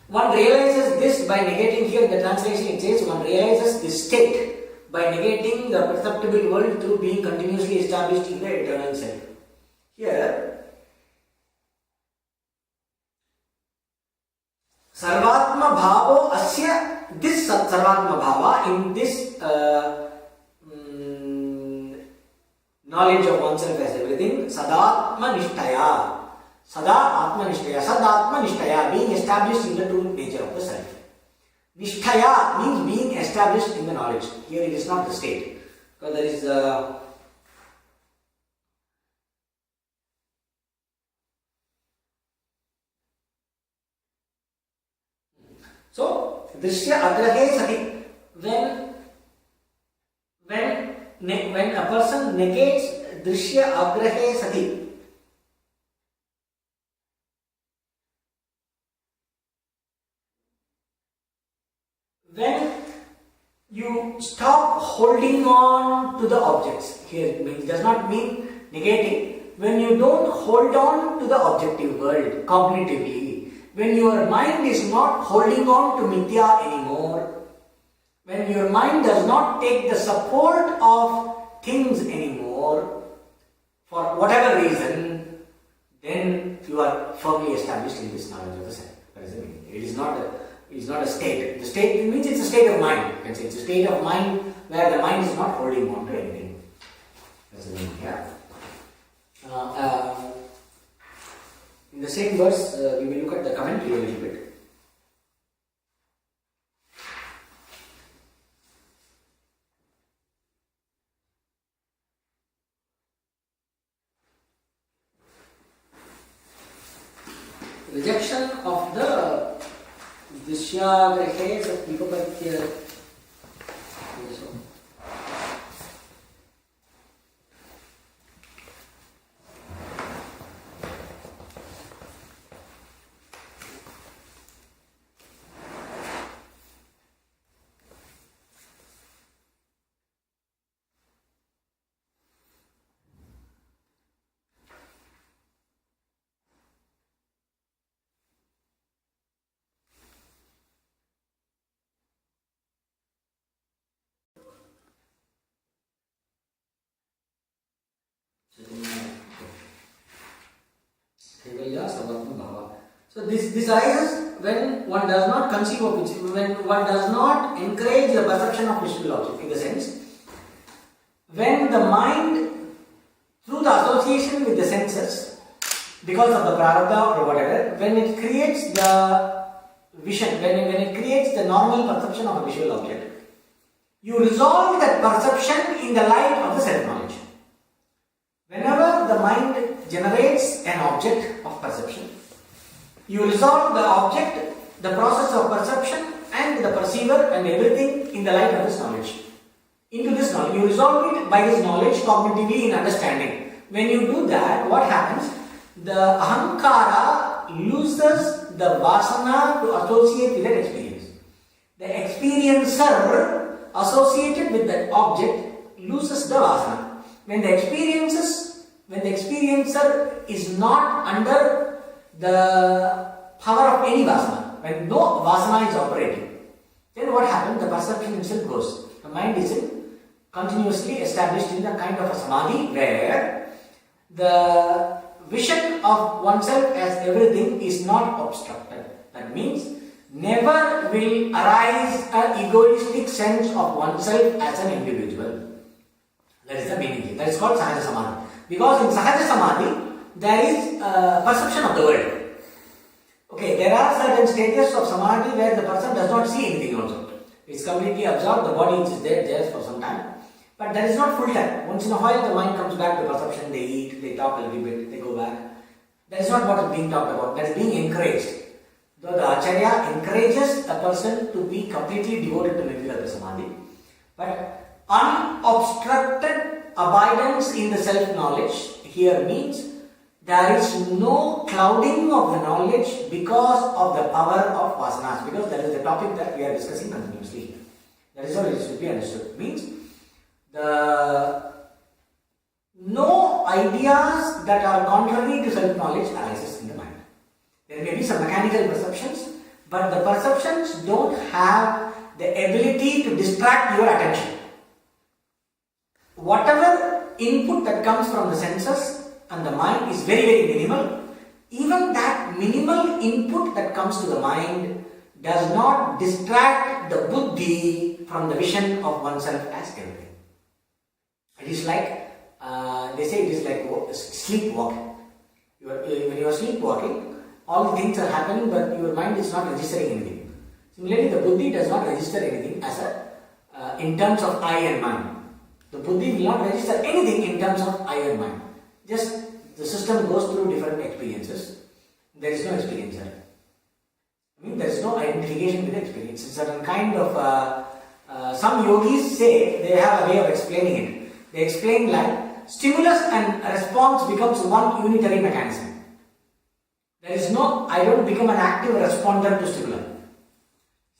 One realizes this by negating, here in the translation it says, one realizes this state by negating the perceptible world through being continuously established in the eternal self. Here, Sarvatma Bhavo Asya, this Sarvatma Bhava, in this knowledge of oneself as everything, Sadatma Nishtaya. Sada Atma Nishtaya. Sadatma Nishtaya, being established in the true nature of the self. Nishtaya means being established in the knowledge. Here it is not the state. Because there is so Drishya Agrahe Sati. When a person negates Drishya Agrahe Sati, when you stop holding on to the objects, here it does not mean negating, when you don't hold on to the objective world cognitively, when your mind is not holding on to mithya anymore, when your mind does not take the support of things anymore, for whatever reason, then you are firmly established in this knowledge of the self. That is the meaning. It is not a state. The state means it's a state of mind. You can say it's a state of mind where the mind is not holding on to anything. That's the meaning. Yeah. In the same verse, we will look at the commentary a little bit. Rejection of the Drishyagrehe Satipapatya. So this arises when one does not conceive of it, when one does not encourage the perception of visual object, in the sense, when the mind, through the association with the senses, because of the prarabdha or whatever, when it creates the vision, when it creates the normal perception of a visual object, you resolve that perception in the light of the self-knowledge. Whenever the mind generates an object of perception, you resolve the object, the process of perception and the perceiver and everything in the light of this knowledge. Into this knowledge, you resolve it by this knowledge cognitively in understanding. When you do that, what happens? The ahankara loses the vasana to associate with an experience. The experiencer associated with that object loses the vasana. When the experiencer is not under the power of any vasana, when no vasana is operating, then what happens? The perception itself goes. The mind is continuously established in the kind of a samadhi where the vision of oneself as everything is not obstructed. That means never will arise an egoistic sense of oneself as an individual. That is the meaning. That is called Sahaja Samadhi. Because in Sahaja Samadhi, there is perception of the world. Okay, there are certain stages of samadhi where the person does not see anything also. It's completely absorbed, the body is there for some time. But that is not full time. Once in a while the mind comes back to perception, they eat, they talk a little bit, they go back. That is not what is being talked about, that is being encouraged. Though the Acharya encourages a person to be completely devoted to Nirvikalpa Samadhi, but Unobstructed abidance in the self-knowledge here means there is no clouding of the knowledge because of the power of vasanas, because that is the topic that we are discussing continuously here. That is how it should be understood. Means the no ideas that are contrary to self-knowledge arises in the mind. There may be some mechanical perceptions, but the perceptions don't have the ability to distract your attention. Whatever input that comes from the senses and the mind is very, very minimal. Even that minimal input that comes to the mind does not distract the buddhi from the vision of oneself as everything. It is like, they say it is like sleepwalking. When you are sleepwalking, all the things are happening but your mind is not registering anything. Similarly, the buddhi does not register anything as in terms of I and mind. The buddhi will not register anything in terms of I and mind. Just the system goes through different experiences. There is no experiencer. I mean, there is no identification with the experience. It's a certain kind of, some yogis say, they have a way of explaining it. They explain like stimulus and response becomes one unitary mechanism. There is no, I don't become an active responder to stimuli.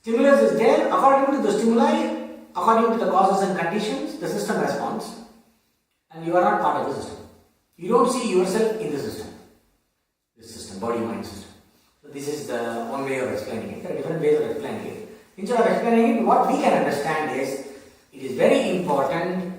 Stimulus is there, according to the stimuli, according to the causes and conditions, the system responds, and you are not part of the system. You don't see yourself in the system. This system, body-mind system. So this is the one way of explaining it. There are different ways of explaining it. Instead of explaining it, what we can understand is, it is very important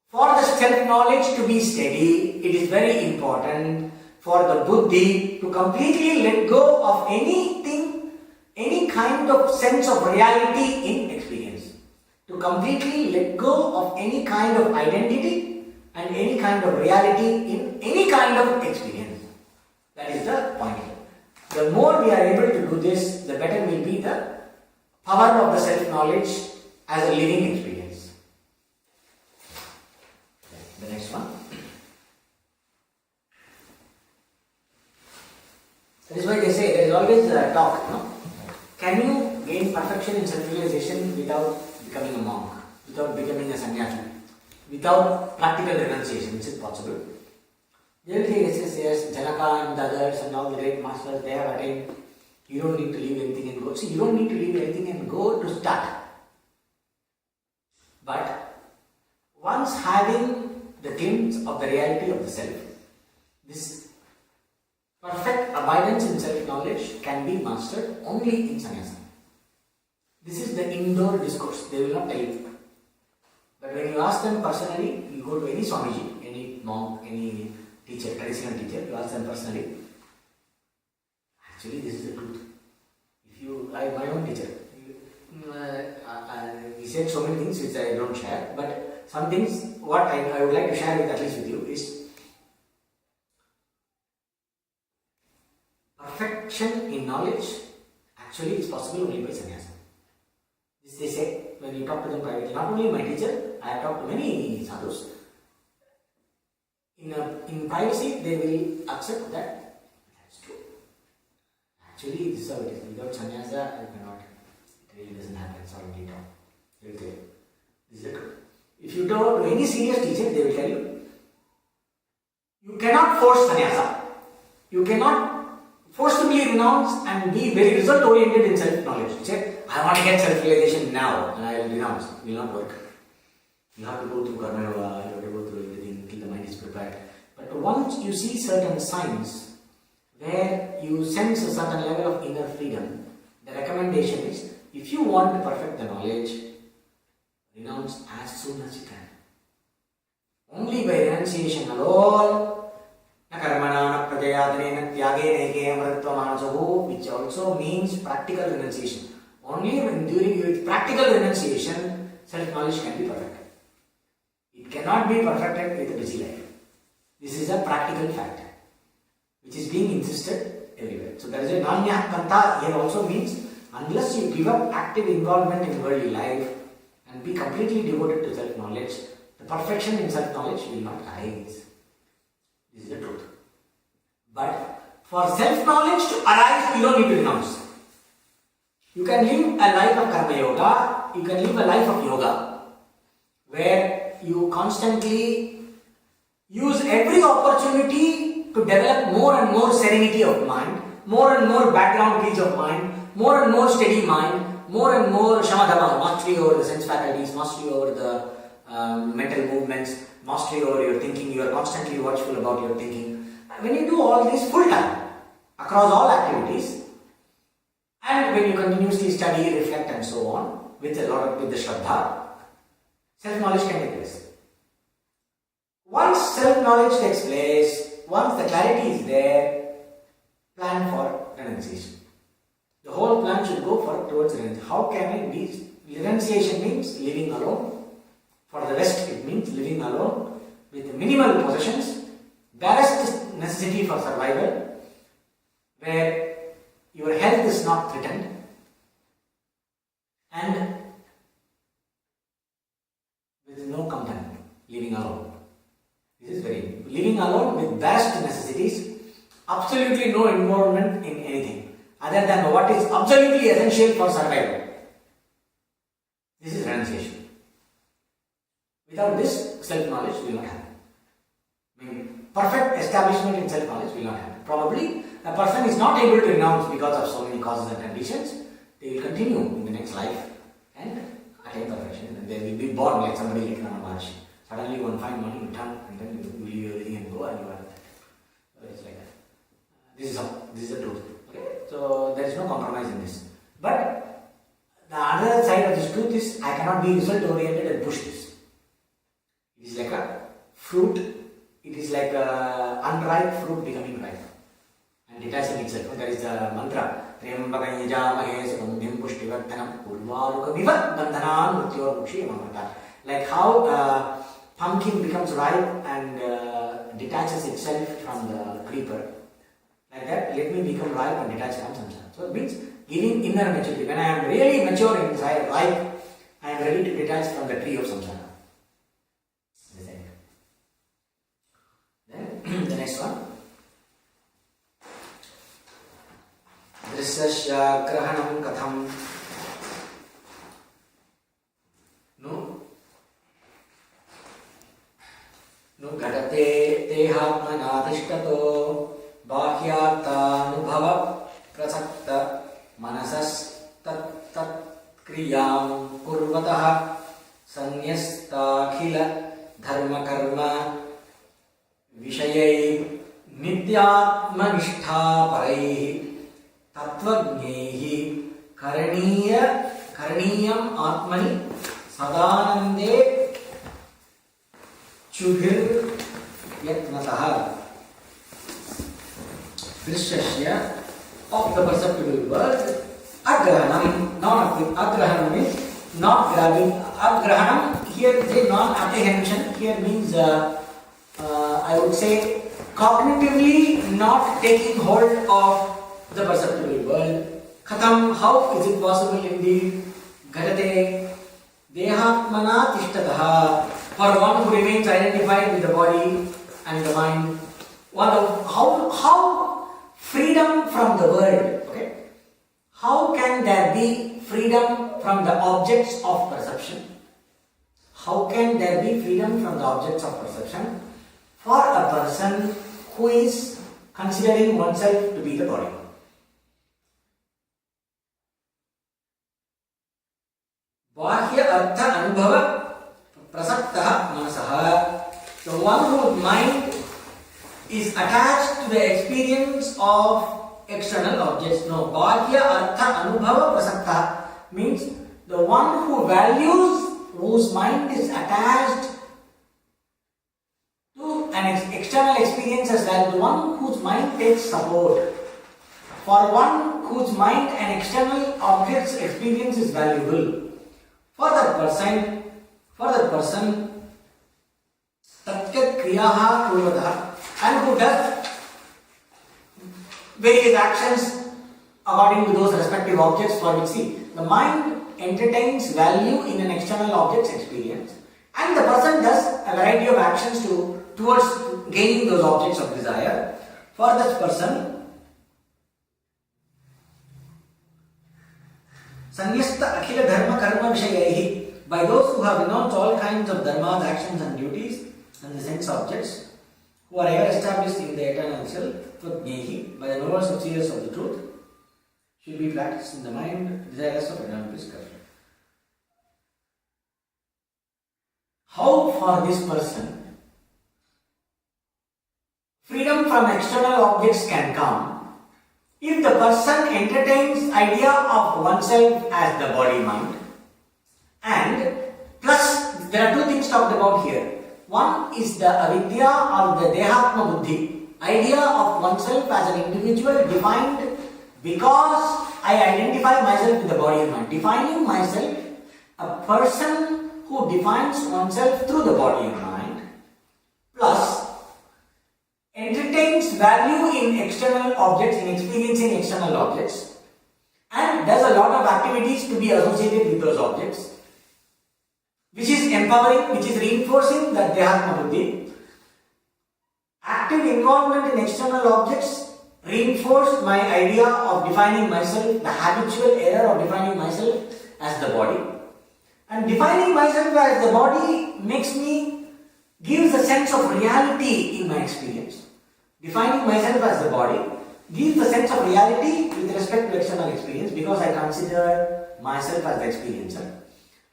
for the self-knowledge to be steady. It is very important for the buddhi to completely let go of anything, any kind of sense of reality in experience. To completely let go of any kind of identity and any kind of reality in any kind of experience. That is the point. The more we are able to do this, the better will be the power of the self-knowledge as a living experience. The next one. That is why they say there is always a talk, no? Can you gain perfection in self-realization without becoming a monk, without becoming a sannyasi, without practical renunciation? Is it possible? They will say yes, Janaka and the others and all the great masters, they have attained. You don't need to leave anything and go. See, you don't need to leave anything and go to start. But once having the glimpse of the reality of the self, this perfect abidance in self-knowledge can be mastered only in sannyasa. This is the indoor discourse. They will not tell you. But when you ask them personally, you go to any Swamiji, any monk, any teacher, traditional teacher, you ask them personally, actually this is the truth. If you, my own teacher, he said so many things which I don't share, but some things what I would like to share with at least with you is perfection in knowledge actually is possible only by sannyasa. This they say when you talk to them privately. Not only my teacher, I have talked to many sadhus. In privacy, they will accept that that's true. Actually, this is how it is. Without sannyasa, you cannot. It really doesn't happen. It's already done. They will tell you. This is the truth. If you talk to any serious teacher, they will tell you, you cannot force sannyasa. You cannot forcibly renounce and be very result oriented in self-knowledge. You say, I want to get self-realization now and I will renounce. It will not work. You have to go through karma yoga, you have to go through everything until the mind is prepared. But once you see certain signs where you sense a certain level of inner freedom, the recommendation is, if you want to perfect the knowledge, renounce as soon as you can. Only by renunciation alone, which also means practical renunciation. Only when during practical renunciation, self-knowledge can be perfected. It cannot be perfected with a busy life. This is a practical fact, which is being insisted everywhere. So there is a Nanya Kanta here also means, unless you give up active involvement in worldly life and be completely devoted to self-knowledge, the perfection in self-knowledge will not arise. This is the truth. But for self-knowledge to arise, you don't need to renounce. You can live a life of karma yoga, you can live a life of yoga. where you constantly use every opportunity to develop more and more serenity of mind, more and more background peace of mind, more and more steady mind, more and more shamadama, mastery over the sense faculties, mastery over the mental movements, mastery over your thinking. You are constantly watchful about your thinking. When you do all this full time across all activities, and when you continuously study, reflect, and so on with the shraddha, self-knowledge can take place. Once self-knowledge takes place, once the clarity is there, plan for renunciation. The whole plan should go towards renunciation. How can it be? Renunciation means living alone. For the West, it means living alone with minimal possessions, barest necessity for survival, where your health is not threatened, and with no company, living alone. This is very living alone with barest necessities, absolutely no involvement in anything other than what is absolutely essential for survival. This is renunciation. Without this, self-knowledge will not happen. Perfect establishment in self-knowledge will not happen. Probably a person is not able to renounce because of so many causes and conditions. They will continue in the next life and attain perfection. And they will be born like somebody like Ramana Maharshi. Suddenly one fine morning you turn and then you leave everything and go and you are that. So it's like that. This is the truth. Okay? So there is no compromise in this. But the other side of this truth is I cannot be result oriented and push this. It is like a fruit. It is like a unripe fruit becoming ripe and detaching itself. There is the mantra. Like how pumpkin becomes ripe and detaches itself from the creeper. Like that, let me become ripe and detach from samsara. So it means giving inner maturity. When I am really mature inside, ripe, I am ready to detach from the tree of samsara. Then the next one. Drisya grahanam katham. Nu ghadate dehatmanadishtato bahyartanubhava prasakta manasas tat kriyam kurvatah sanyastakhila dharma karma विषयै नित्यात्मनिष्ठा परैः तत्त्वज्ञैः करणीयम् आत्मनि सदानन्दे चुभिर्यत्नतः दृश्यस्य of the perceptible world agrahanam. Agrahanam means not grabbing. Agrahanam here is a non-apprehension. Here means I would say cognitively not taking hold of the perceptible world. Katham, how is it possible indeed? Ghadate dehatmana tishtataha. For one who remains identified with the body and the mind. How freedom from the world, okay? How can there be freedom from the objects of perception? How can there be freedom from the objects of perception for a person who is considering oneself to be the body? Bahya artha anubhava prasakta manasaha. The one whose mind is attached to the experience of external objects. No, bahya artha anubhava prasakta means the one who values, whose mind is attached to an external experience as well, the one whose mind takes support. For one whose mind an external object's experience is valuable, for that person, tatya kriyaha kurvata, and who does various actions according to those respective objects for which, see, the mind entertains value in an external object's experience, and the person does a variety of actions towards gaining those objects of desire. For this person, Sanyasta akhila dharma karma vishayaihi, by those who have renounced all kinds of dharmas, actions and duties and the sense objects, who are ever established in the eternal self, Prajnehi, by the knowers of seers of the truth, should be practiced in the mind, desirous of eternal bliss. How for this person freedom from external objects can come if the person entertains idea of oneself as the body mind, and plus there are two things talked about here. One is the avidya or the dehatma buddhi, idea of oneself as an individual defined because I identify myself with the body and mind. Defining myself, a person who defines oneself through the body and mind, plus entertains value in external objects, in experiencing external objects, and does a lot of activities to be associated with those objects, which is empowering, which is reinforcing that Dehatma Buddhi. Active involvement in external objects reinforced my idea of defining myself, the habitual error of defining myself as the body. And defining myself as the body gives a sense of reality in my experience. Defining myself as the body gives a sense of reality with respect to external experience because I consider myself as the experiencer.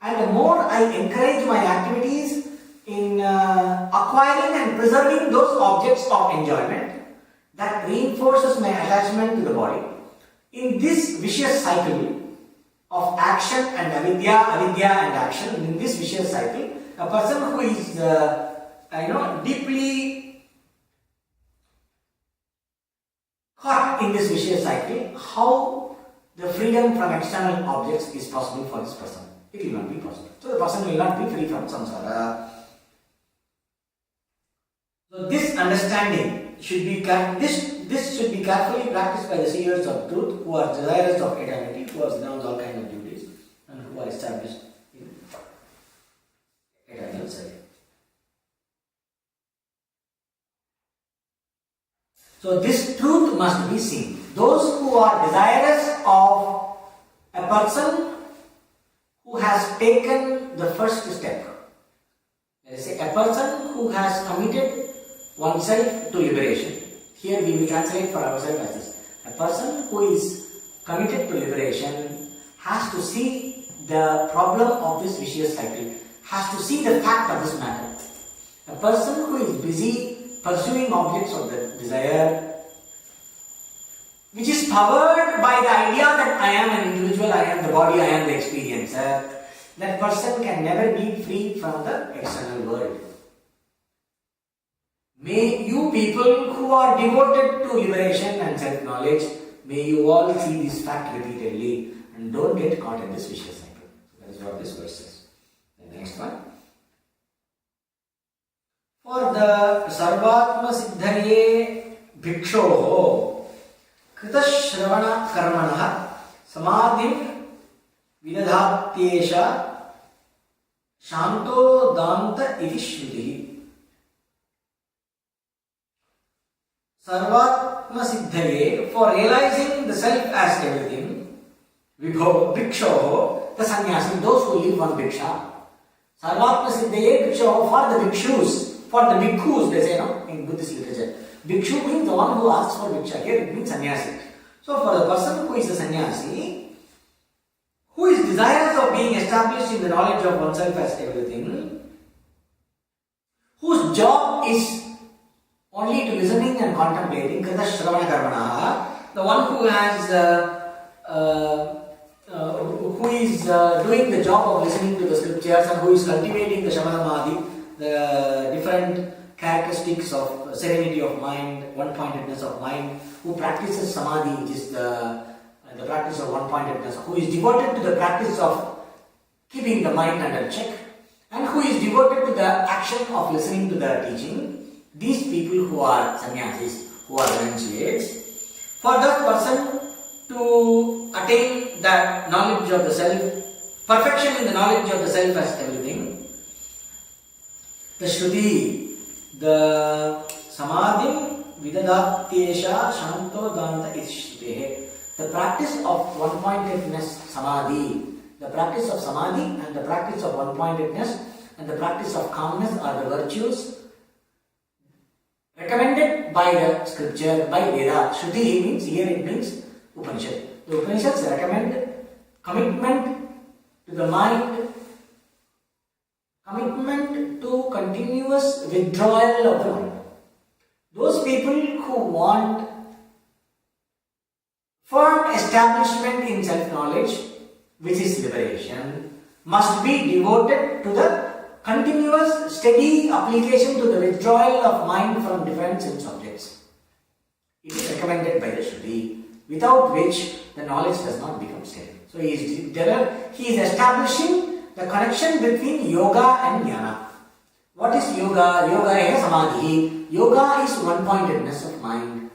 And the more I encourage my activities in acquiring and preserving those objects of enjoyment, that reinforces my attachment to the body. In this vicious cycle of action and avidya and action, in this vicious cycle, a person who is deeply caught in this vicious cycle, how the freedom from external objects is possible for this person? It will not be possible. So the person will not be free from samsara. So this understanding should be this should be carefully practiced by the seers of truth who are desirous of eternity, who have renounced all kinds of duties, and who are established in eternal self. So this truth must be seen. Those who are desirous of a person who has taken the first step, let us say a person who has committed oneself to liberation. Here we will translate for ourselves as this. A person who is committed to liberation has to see the problem of this vicious cycle, has to see the fact of this matter. A person who is busy pursuing objects of the desire, which is powered by the idea that I am an individual, I am the body, I am the experiencer, that person can never be free from the external world. May you people who are devoted to liberation and self-knowledge, may you all see this fact repeatedly and don't get caught in this vicious cycle. That is what this verse says. The next one. For the Sarvatma Siddhaye Bhikshoho Krita Shravana Karmanaha Samadhim Vidadhatyesha Shanto Danta Iti Shruti. Sarvatma Siddhaye, for realizing the self as everything, Vibho Bhikshoho, the sannyasi, those who live on Bhiksha. Sarvatma Siddhaye Bhikshoho, for the Bhikshus, for the Bhikkhus, they say in Buddhist literature. Bhikshu means the one who asks for Bhiksha. Here it means sannyasi. So for the person who is a sannyasi, who is desirous of being established in the knowledge of oneself as everything, whose job is only to listening and contemplating, Krita Shravana Karmana, the one who has who is doing the job of listening to the scriptures and who is cultivating the Shamadhamadi, the different characteristics of serenity of mind, one-pointedness of mind, who practices Samadhi, which is the practice of one-pointedness, who is devoted to the practice of keeping the mind under check, and who is devoted to the action of listening to the teaching. These people who are sannyasis, who are renunciates, for that person to attain that knowledge of the self, perfection in the knowledge of the self as everything, the Shruti, the Samadhim Vidadatyesha Shanto Danta Iti Shrutehe, the practice of one-pointedness Samadhi The practice of samadhi and the practice of one-pointedness and the practice of calmness are the virtues recommended by the scripture, by Veda. Shruti means, here it means Upanishad. The Upanishads recommend commitment to the mind, commitment to continuous withdrawal of the mind. Those people who want firm establishment in self-knowledge, which is liberation, must be devoted to the continuous, steady application to the withdrawal of mind from different sense objects. It is recommended by the Shruti, without which the knowledge does not become steady. So he is establishing the connection between yoga and jnana. What is yoga? Yoga is samadhi. Yoga is one-pointedness of mind.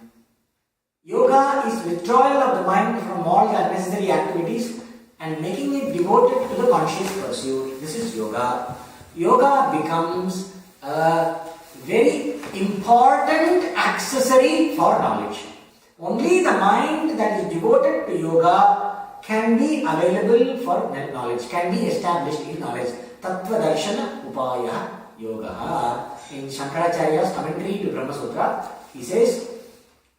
Yoga is withdrawal of the mind from all the unnecessary activities and making it devoted to the conscious pursuit. This is yoga. Yoga becomes a very important accessory for knowledge. Only the mind that is devoted to yoga can be available for knowledge, can be established in knowledge. Tattva darshana upaya yoga. In Shankaracharya's commentary to Brahma Sutra, he says,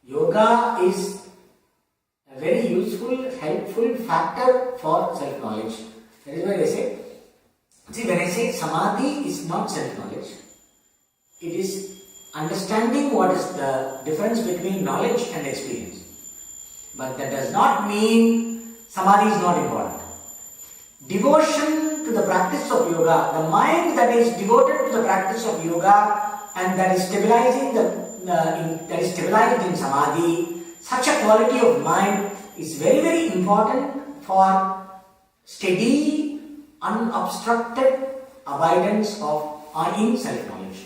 yoga is a very useful, helpful factor for self-knowledge. That is why they say, see, when I say samadhi is not self-knowledge, it is understanding what is the difference between knowledge and experience. But that does not mean samadhi is not important. Devotion to the practice of yoga, the mind that is devoted to the practice of yoga and that is stabilizing that is stabilized in samadhi, such a quality of mind is very, very important for steady, unobstructed abidance in self-knowledge.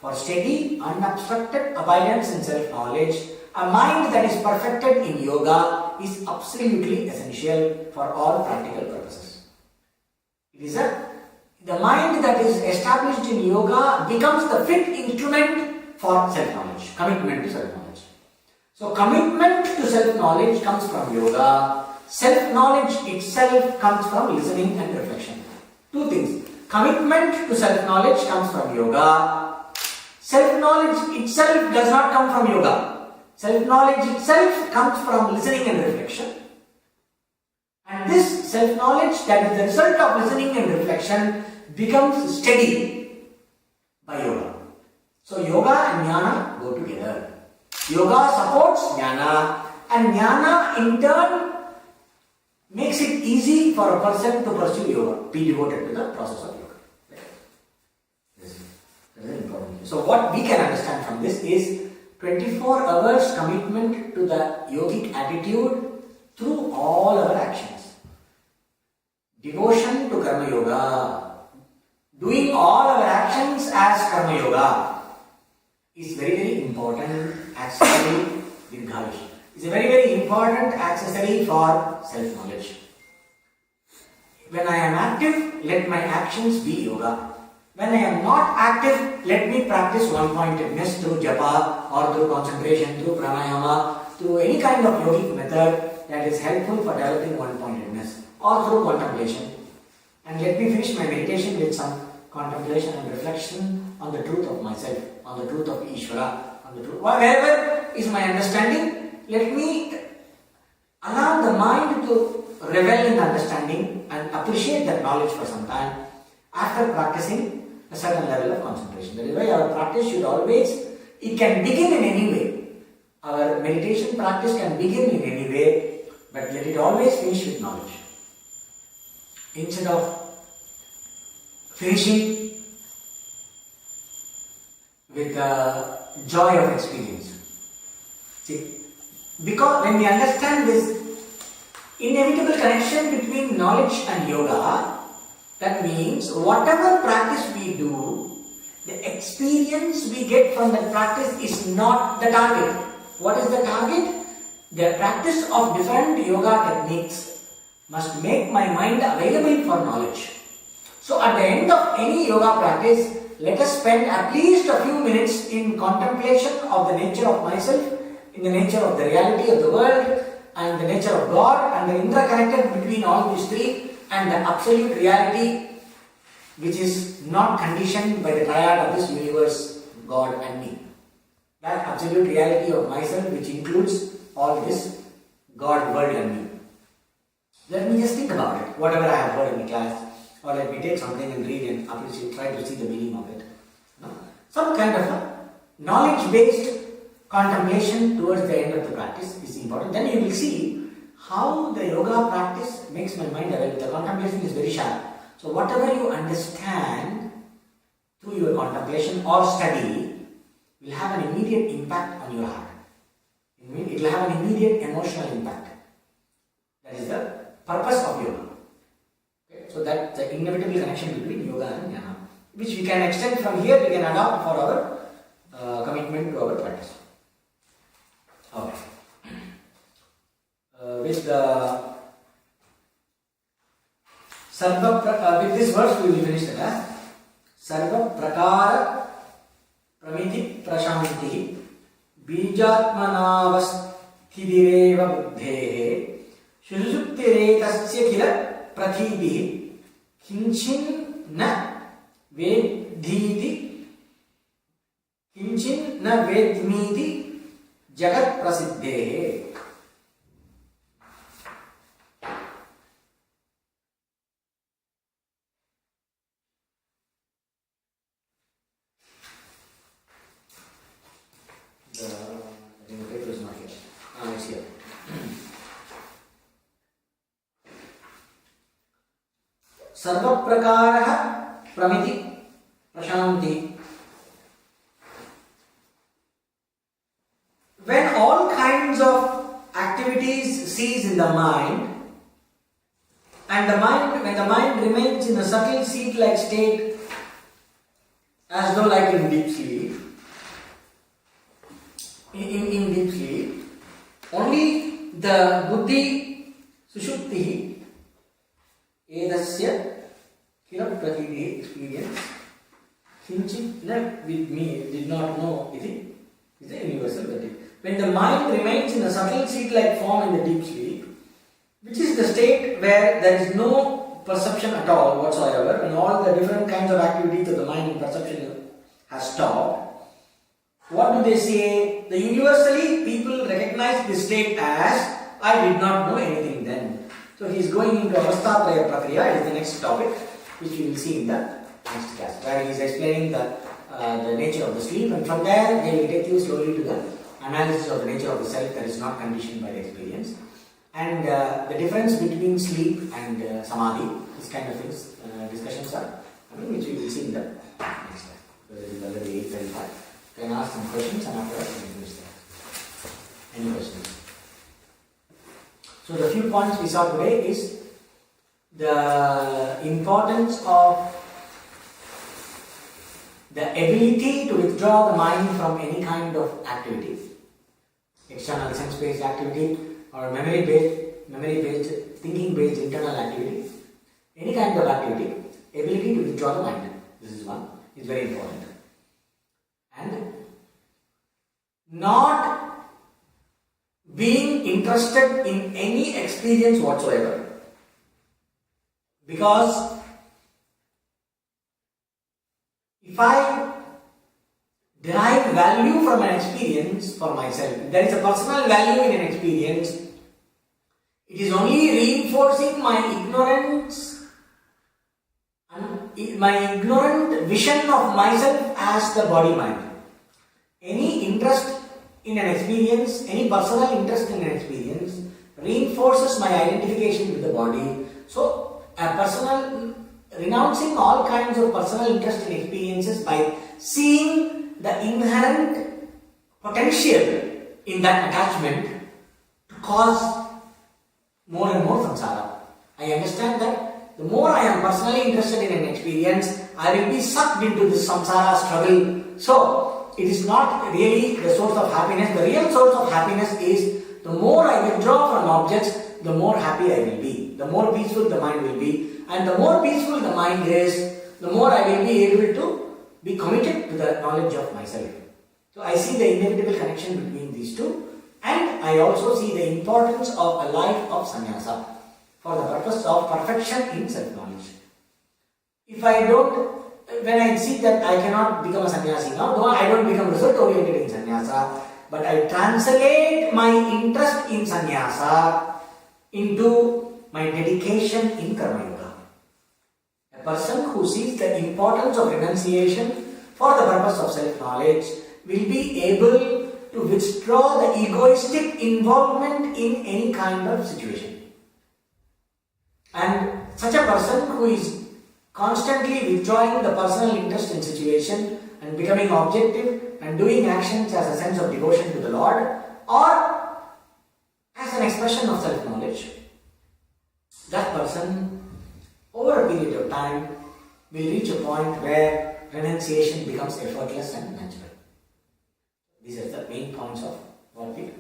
For steady, unobstructed abidance in self-knowledge, a mind that is perfected in yoga is absolutely essential for all practical purposes. It is the mind that is established in yoga becomes the fit instrument for self-knowledge, commitment to self-knowledge. So commitment to self-knowledge comes from yoga. Self-knowledge itself comes from listening and reflection. Two things. Commitment to self-knowledge comes from yoga. Self-knowledge itself does not come from yoga. Self-knowledge itself comes from listening and reflection. And this self-knowledge that is the result of listening and reflection becomes steady by yoga. So yoga and jnana go together. Yoga supports jnana and jnana in turn makes it easy for a person to pursue yoga, be devoted to the process of yoga. This is important. So what we can understand from this is 24 hours commitment to the yogic attitude through all our actions. Devotion to karma yoga, doing all our actions as karma yoga is very, very important accessory Dirghavish. It's a very, very important accessory for self-knowledge. When I am active, let my actions be yoga. When I am not active, let me practice one-pointedness through japa or through concentration, through pranayama, through any kind of yogic method that is helpful for developing one-pointedness or through contemplation. And let me finish my meditation with some contemplation and reflection on the truth of myself, on the truth of Ishvara, on the truth. Wherever is my understanding, let me allow the mind to revel in understanding and appreciate that knowledge for some time after practicing a certain level of concentration. That is why our practice should always, it can begin in any way. Our meditation practice can begin in any way, but let it always finish with knowledge. Instead of finishing with the joy of experience. See, because when we understand this inevitable connection between knowledge and yoga, that means whatever practice we do, the experience we get from that practice is not the target. What is the target? The practice of different yoga techniques must make my mind available for knowledge. So at the end of any yoga practice, let us spend at least a few minutes in contemplation of the nature of myself, in the nature of the reality of the world, and the nature of God, and the interconnected between all these three, and the absolute reality which is not conditioned by the triad of this universe, God and me. That absolute reality of myself which includes all this God, world and me. Let me just think about it, whatever I have heard in the class, or let me take something and read and appreciate, try to see the meaning of it. No? Some kind of a knowledge-based contemplation towards the end of the practice is important. Then you will see how the yoga practice makes my mind awake. The contemplation is very sharp. So whatever you understand through your contemplation or study will have an immediate impact on your heart. It will have an immediate emotional impact. That is the purpose of yoga. Okay? So that's the inevitable connection between yoga and jnana, which we can extend from here, we can adopt for our commitment to our practice. Okay. With this verse we will finish the class. Sarva prakara pramiti prashanti बीजात्मनावस्थितिरेव बुद्धेः सुषुप्तिरेतस्य किल प्रतीतिः किञ्चिन्न वेद्धीति किञ्चिन्न वेद्मीति जगत् प्रसिद्धेः. सर्व प्रकारः प्रमिति Prashanti. When all kinds of activities cease in the mind, and when the mind remains in a subtle seat-like state, as though like in deep sleep, in deep sleep, only the buddhi sushupti edasya kila pratiti experience kinchit na with me did not know iti is the universal gati. When the mind remains in a subtle seat-like form in the deep sleep, which is the state where there is no perception at all whatsoever, and all the different kinds of activities of the mind and perception has stopped, what do they say? The universally people recognize this state as I did not know anything then. So he is going into Avasthatraya Prakriya, is the next topic which we will see in the next class, where he is explaining the nature of the sleep, and from there they will take you slowly to the analysis of the nature of the self that is not conditioned by the experience, and the difference between sleep and samadhi, this kind of things, discussions are coming, which we will see in the next class. So this is already 8:35. You can ask some questions and after that we can finish that. Any questions? So the few points we saw today is the importance of the ability to withdraw the mind from any kind of activity, external sense-based activity or memory-based, thinking-based internal activity, any kind of activity, ability to withdraw the mind. This is one, is very important. And not being interested in any experience whatsoever, because if I derive value from an experience for myself, if there is a personal value in an experience, it is only reinforcing my ignorance and my ignorant vision of myself as the body mind. Any interest in an experience, any personal interest in an experience reinforces my identification with the body. So a personal, renouncing all kinds of personal interest in experiences by seeing the inherent potential in that attachment to cause more and more samsara. I understand that the more I am personally interested in an experience, I will be sucked into this samsara struggle. So it is not really the source of happiness. The real source of happiness is the more I withdraw from objects, the more happy I will be, the more peaceful the mind will be, and the more peaceful the mind is, the more I will be able to be committed to the knowledge of myself. So I see the inevitable connection between these two, and I also see the importance of a life of sannyasa for the purpose of perfection in self-knowledge. If I don't, when I see that I cannot become a sannyasi now, no, I don't become result-oriented in sannyasa, but I translate my interest in sannyasa into my dedication in karma yoga. A person who sees the importance of renunciation for the purpose of self-knowledge will be able to withdraw the egoistic involvement in any kind of situation. And such a person who is constantly withdrawing the personal interest in situation and becoming objective and doing actions as a sense of devotion to the Lord or as an expression of self-knowledge, that person over a period of time will reach a point where renunciation becomes effortless and natural. These are the main points of what we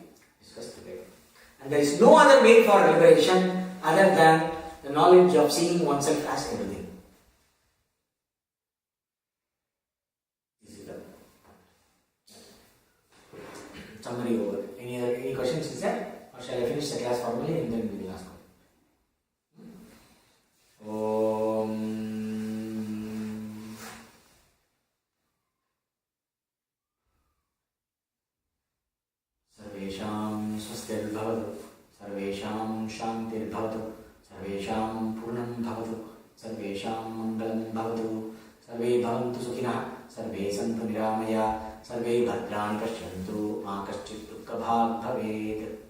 discussed today. And there is no other way for liberation other than the knowledge of seeing oneself as everything. This is the summary over. Any questions is there? Or shall I finish the class formally and then we will ask one? सर्वेषां स्वस्तिर्भवतु, सर्वेषां शान्तिर्भवतु, सर्वेषां पूर्णं भवतु, सर्वेषां मङ्गलं भवतु, सर्वे भवन्तु सुखिनः, सर्वे सन्तु निरामया, सर्वे भद्राणि पश्यन्तु, मा कश्चित् दुःखभाग् भवेत्.